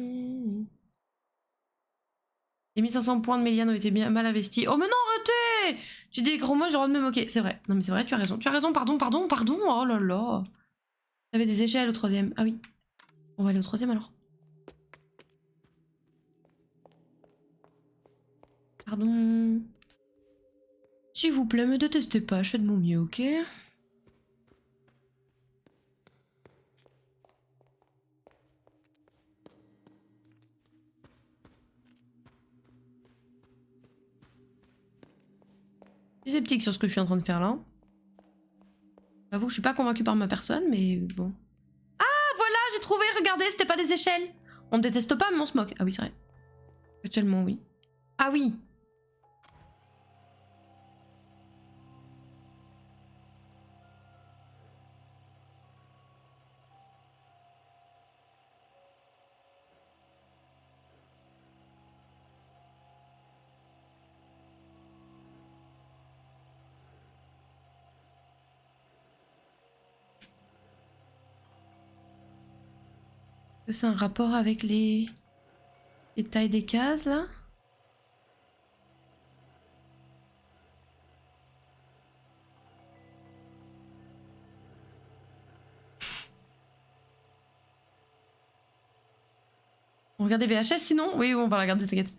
Les 1500 points de Méliane ont été bien mal investis. Oh mais non, arrêtez! Tu dis des gros mots, j'ai le droit de me moquer. C'est vrai. Non mais c'est vrai, tu as raison. Tu as raison, pardon, pardon, pardon. Oh là là. T'avais des échelles au troisième. Ah oui. On va aller au troisième alors. Pardon. S'il vous plaît, me détestez pas, je fais de mon mieux, ok? Je suis sceptique sur ce que je suis en train de faire là. J'avoue que je suis pas convaincue par ma personne, mais bon. Ah voilà, j'ai trouvé, regardez, c'était pas des échelles. On ne déteste pas, mais on se moque. Ah oui, c'est vrai. Actuellement, oui. Ah oui. C'est un rapport avec les tailles des cases là? On regarde des VHS sinon? Oui, on va la regarder, t'inquiète.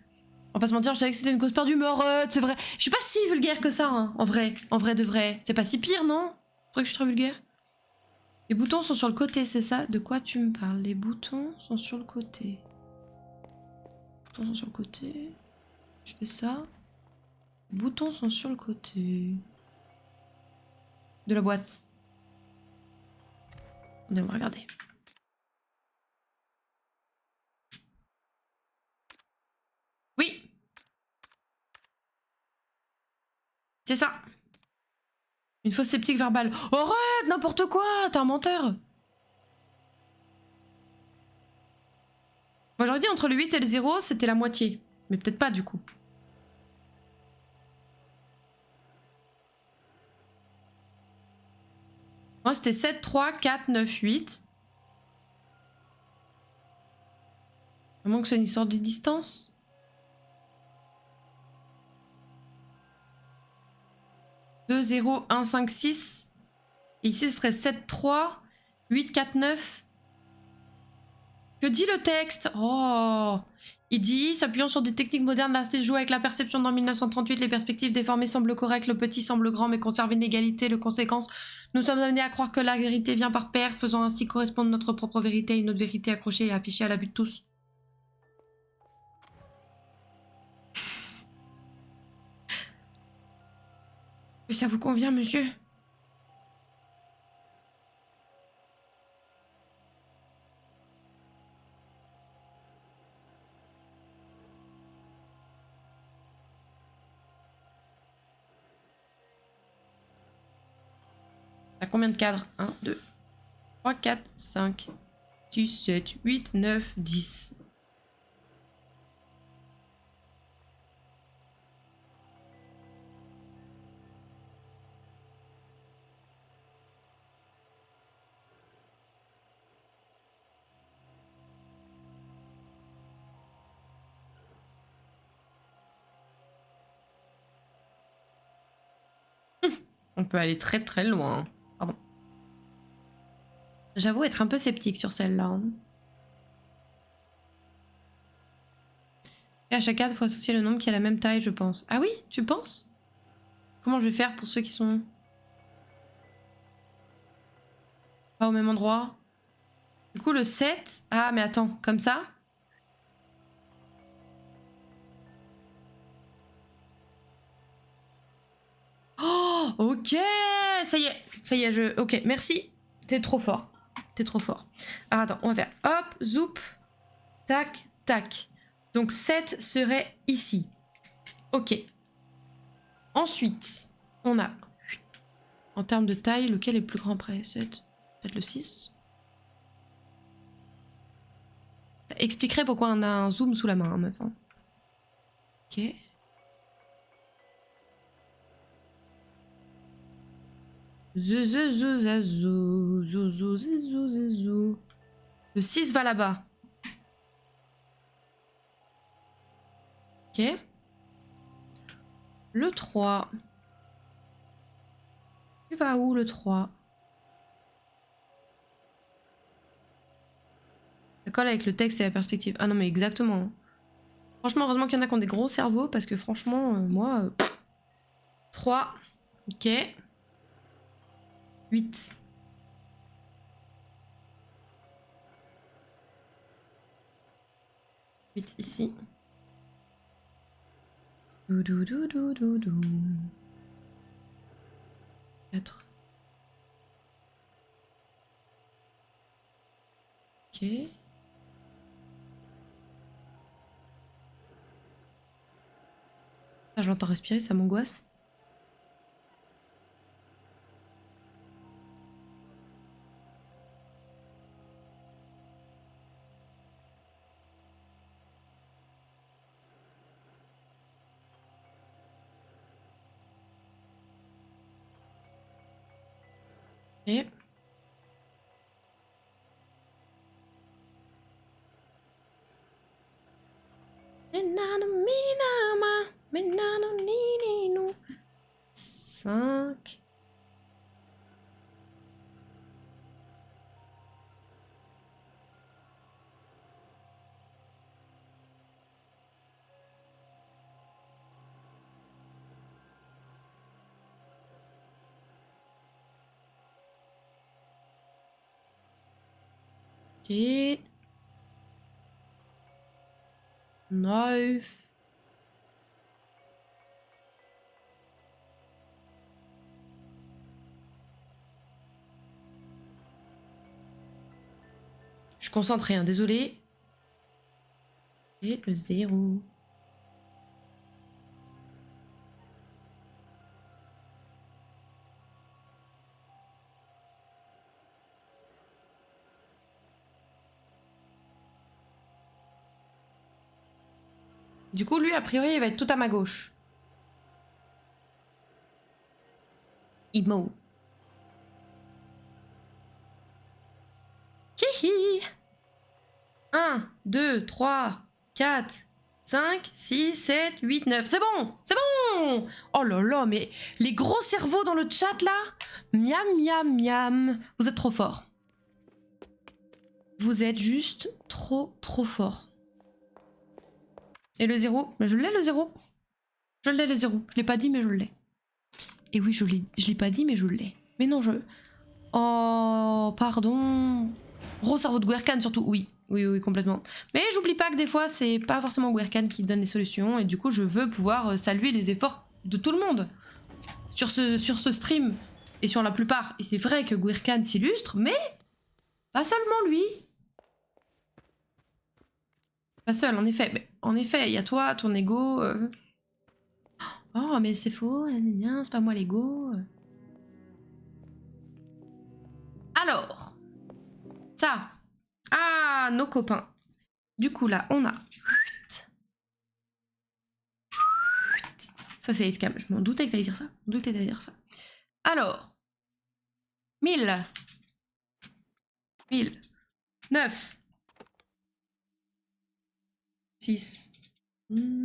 On va pas se mentir, je savais que c'était une cause perdue, mais arrête, c'est vrai. Je suis pas si vulgaire que ça, hein, en vrai de vrai. C'est pas si pire, non? C'est vrai que je suis très vulgaire. Les boutons sont sur le côté, c'est ça? De quoi tu me parles? Les boutons sont sur le côté. Les boutons sont sur le côté. Je fais ça. Les boutons sont sur le côté. De la boîte. On va regarder. Oui! C'est ça! Une fausse sceptique verbale. Oh, arrête, n'importe quoi! T'es un menteur! Moi j'aurais dit entre le 8 et le 0, c'était la moitié. Mais peut-être pas du coup. Moi c'était 7, 3, 4, 9, 8. Vraiment que c'est une histoire de distance. Deux, 0, 1, 5, 6. Et ici ce serait 7, 3, 8, 4, 9. Que dit le texte? Oh! Il dit, s'appuyant sur des techniques modernes, l'artiste joue avec la perception. Dans 1938, les perspectives déformées semblent correctes, le petit semble grand, mais conserve une égalité. Le conséquence, nous sommes amenés à croire que la vérité vient par paire, faisant ainsi correspondre notre propre vérité à une autre vérité accrochée et affichée à la vue de tous. Ça vous convient, monsieur? T'as combien de cadres? 1, 2, 3, 4, 5, 6, 7, 8, 9, 10. On peut aller très très loin. Pardon. J'avoue être un peu sceptique sur celle-là. Et à chaque cadre, il faut associer le nombre qui a la même taille, je pense. Ah oui, tu penses? Comment je vais faire pour ceux qui sont pas au même endroit? Du coup, le 7... Ah, mais attends, comme ça? Oh, ok! Ça y est, je... Ok, merci. T'es trop fort. T'es trop fort. Alors attends, on va faire hop, zoup, tac, tac. Donc 7 serait ici. Ok. Ensuite, on a... En termes de taille, lequel est le plus grand près? 7? Peut-être le 6? Ça expliquerait pourquoi on a un zoom sous la main, meuf. Hein. Ok. Le 6 va là-bas. Ok. Le 3. Tu vas où le 3? Ça colle avec le texte et la perspective. Ah non mais exactement. Franchement, heureusement qu'il y en a qui ont des gros cerveaux parce que franchement, moi... 3. Ok. 8. Ici. Doudou doudou doudou. 4. Ok. Ah, je l'entends respirer, ça m'angoisse. Ok. Cinq. Ok. 9. Je suis concentrée, hein, désolée. Et le 0. Du coup, lui, a priori, il va être tout à ma gauche. Imo. Hihi. 1, 2, 3, 4, 5, 6, 7, 8, 9. C'est bon! C'est bon! Oh là là, mais les gros cerveaux dans le chat, là. Miam, miam, miam. Vous êtes trop forts. Vous êtes juste trop, trop forts. Et le 0? Mais je l'ai, le 0. Je l'ai, le 0. Je l'ai pas dit, mais je l'ai. Et oui, je l'ai pas dit, mais je l'ai. Mais non, je... Oh, pardon. Gros cerveau de Gwerkan, surtout. Oui, oui, oui, complètement. Mais j'oublie pas que des fois, c'est pas forcément Gwerkan qui donne les solutions. Et du coup, je veux pouvoir saluer les efforts de tout le monde sur ce stream. Et sur la plupart. Et c'est vrai que Gwerkan s'illustre, mais pas seulement lui. Pas seul, en effet. Mais, en effet, il y a toi, ton ego. Oh, mais c'est faux, c'est pas moi l'ego. Alors, ça. Ah, nos copains. Du coup, là, on a... Ça, c'est Escam. Je m'en doutais que t'allais dire ça. Alors, 1000. 1000. 9. 6. Vous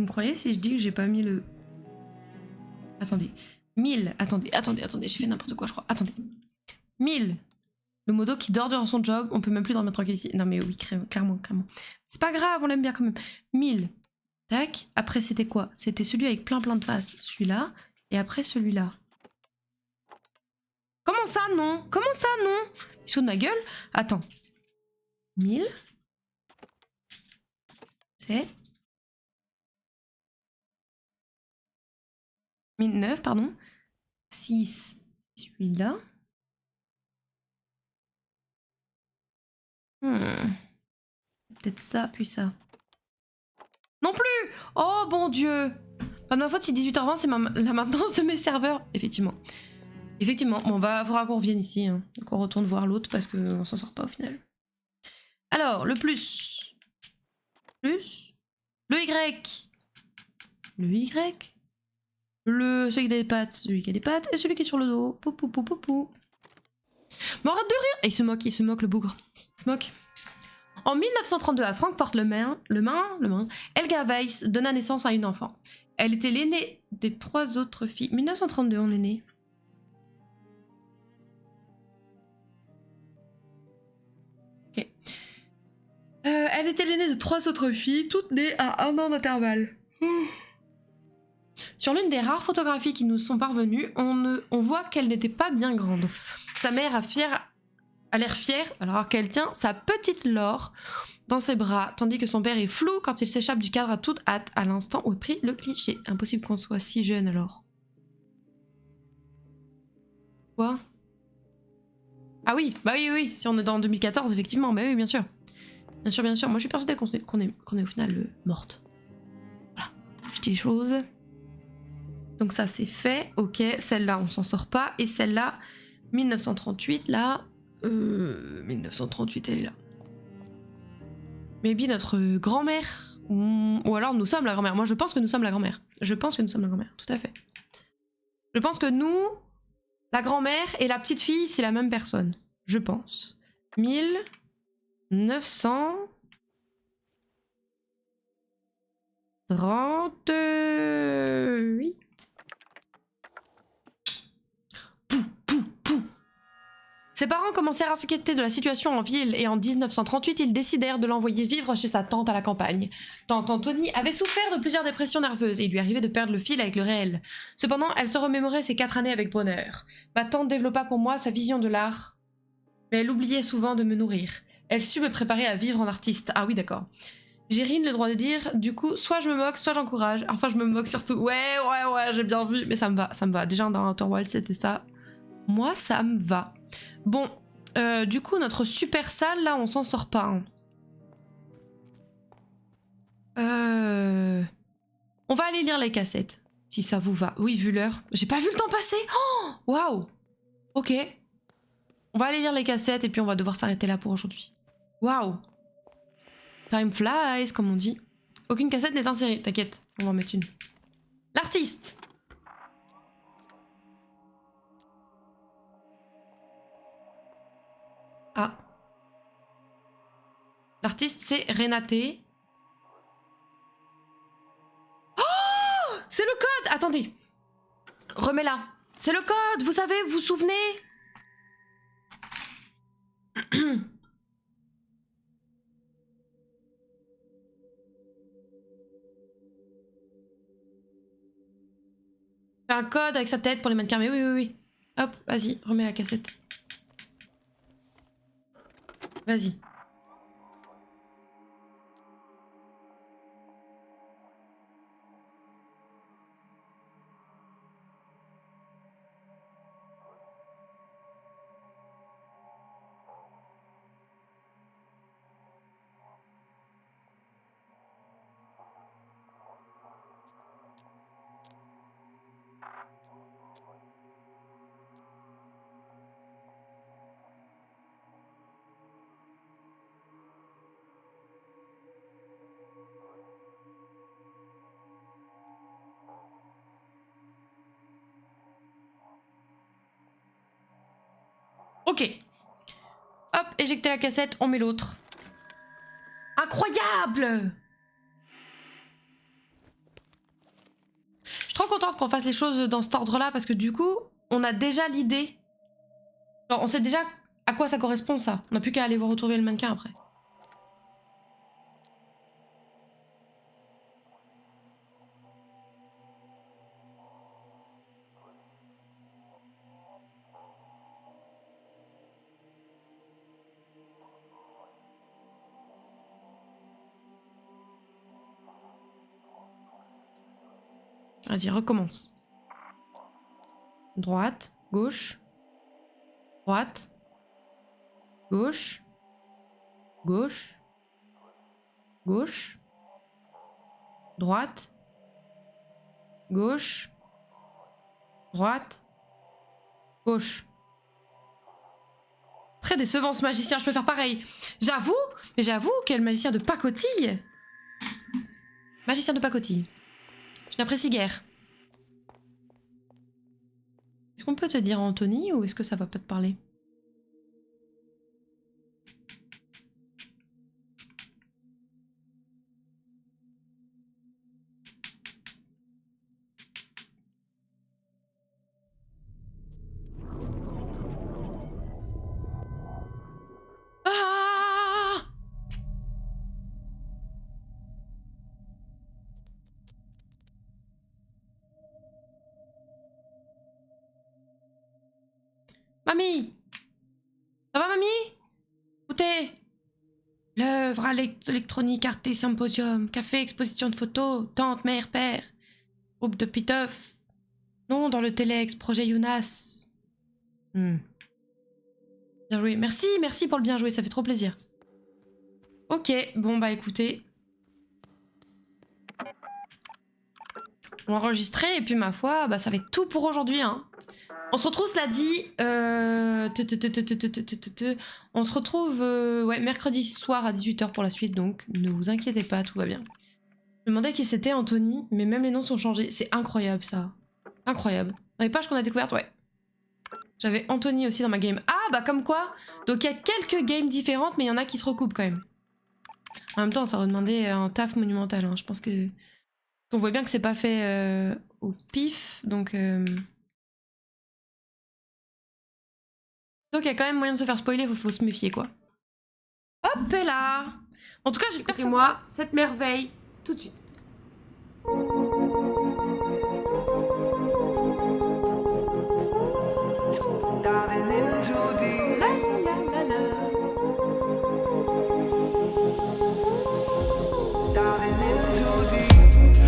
me croyez si je dis que j'ai pas mis le... Attendez. 1000. Attendez, j'ai fait n'importe quoi, je crois. Attendez. 1000. Le modo qui dort durant son job, on peut même plus dormir tranquille ici. Non mais oui, clairement. C'est pas grave, on l'aime bien quand même. 1000. Tac. Après, c'était quoi? C'était celui avec plein de faces. Celui-là. Et après, celui-là. Comment ça, non? Il se fout de ma gueule? Attends. 1000. 7. 1009, pardon. 6. Celui-là. Peut-être ça, puis ça. Non plus! Oh bon Dieu! Pas de ma faute si 18h20 c'est la maintenance de mes serveurs. Effectivement. Bon, faudra qu'on revienne ici. Hein. Qu'on retourne voir l'autre parce qu'on s'en sort pas au final. Alors, le plus. Plus. Le Y. Le Y. Celui qui a des pattes. Celui qui a des pattes. Et celui qui est sur le dos. Pou, pou, pou, pou, pou. Mais arrête de rire. Et il se moque, le bougre. Il se moque. En 1932, à Francfort le Main, Helga Weiss donna naissance à une enfant. Elle était l'aînée des 3 autres filles. 1932, on est né. Ok. Elle était l'aînée de 3 autres filles, toutes nées à 1 an d'intervalle. Sur l'une des rares photographies qui nous sont parvenues, on voit qu'elle n'était pas bien grande. Sa mère a l'air fière alors qu'elle tient sa petite Laure dans ses bras, tandis que son père est flou quand il s'échappe du cadre à toute hâte à l'instant où est pris le cliché. Impossible qu'on soit si jeune alors. Quoi? Ah oui, bah oui, si on est dans 2014, effectivement, bah oui, bien sûr. Bien sûr, moi je suis persuadée qu'on est au final morte. Voilà, je dis les choses. Donc ça c'est fait, ok, celle-là on s'en sort pas, et celle-là, 1938, là... 1938, elle est là. Maybe notre grand-mère, ou alors nous sommes la grand-mère. Moi je pense que nous sommes la grand-mère. Je pense que nous sommes la grand-mère, tout à fait. Je pense que nous, la grand-mère et la petite fille, c'est la même personne. Je pense. 1938. Ses parents commencèrent à s'inquiéter de la situation en ville et en 1938, ils décidèrent de l'envoyer vivre chez sa tante à la campagne. Tante Antonie avait souffert de plusieurs dépressions nerveuses et il lui arrivait de perdre le fil avec le réel. Cependant, elle se remémorait ces 4 années avec bonheur. Ma tante développa pour moi sa vision de l'art, mais elle oubliait souvent de me nourrir. Elle sut me préparer à vivre en artiste. Ah oui, d'accord. J'ai rien le droit de dire, du coup, soit je me moque, soit j'encourage. Enfin, je me moque surtout. Ouais, j'ai bien vu, mais ça me va. Déjà, dans Outer Wilds, c'était ça. Moi, ça me va. Bon, du coup, notre super salle, là, on s'en sort pas. Hein. On va aller lire les cassettes, si ça vous va. Oui, vu l'heure. J'ai pas vu le temps passer. Oh, waouh. Ok. On va aller lire les cassettes et puis on va devoir s'arrêter là pour aujourd'hui. Waouh. Time flies, comme on dit. Aucune cassette n'est insérée, t'inquiète, on va en mettre une. L'artiste. Ah. L'artiste, c'est Renate. Oh, c'est le code. Attendez. Remets-la. C'est le code, vous savez, vous vous souvenez? Un code avec sa tête pour les mannequins, mais oui. Hop, vas-y, remets la cassette. Vas-y. Ok. Hop, éjecter la cassette, on met l'autre. Incroyable! Je suis trop contente qu'on fasse les choses dans cet ordre-là parce que du coup, on a déjà l'idée. Genre, on sait déjà à quoi ça correspond, ça. On n'a plus qu'à aller voir retrouver le mannequin après. Vas-y, recommence. Droite, gauche, droite, gauche, gauche, gauche, droite, gauche, droite, gauche. Très décevant ce magicien, je peux faire pareil. J'avoue, mais j'avoue, quel magicien de pacotille. Magicien de pacotille. Je n'apprécie guère. Est-ce qu'on peut te dire Anthony ou est-ce que ça va pas te parler? Ah! Mamie! Ça va, mamie? Où t'es? L'œuvre électronique, arte, symposium, café, exposition de photos, tante, mère, père, groupe de piteuf, nom dans le téléx, projet Younas. Bien joué. Merci, merci pour le bien joué, ça fait trop plaisir. Ok, bon bah écoutez. On va enregistrer et puis ma foi, bah ça va être tout pour aujourd'hui. Hein. On se retrouve, cela dit, on se retrouve ouais, mercredi soir à 18 h pour la suite, donc ne vous inquiétez pas, tout va bien. Je me demandais qui c'était Anthony, mais même les noms sont changés. C'est incroyable ça. Incroyable. Dans les pages qu'on a découvertes, ouais. J'avais Anthony aussi dans ma game. Ah bah comme quoi. Donc il y a quelques games différentes, mais il y en a qui se recoupent quand même. En même temps, ça redemandait un taf monumental. Hein. Je pense que... On voit bien que c'est pas fait au pif, donc... Donc il y a quand même moyen de se faire spoiler, faut se méfier quoi. Hop là. En tout cas, j'espère que moi cette merveille tout de suite. Darling,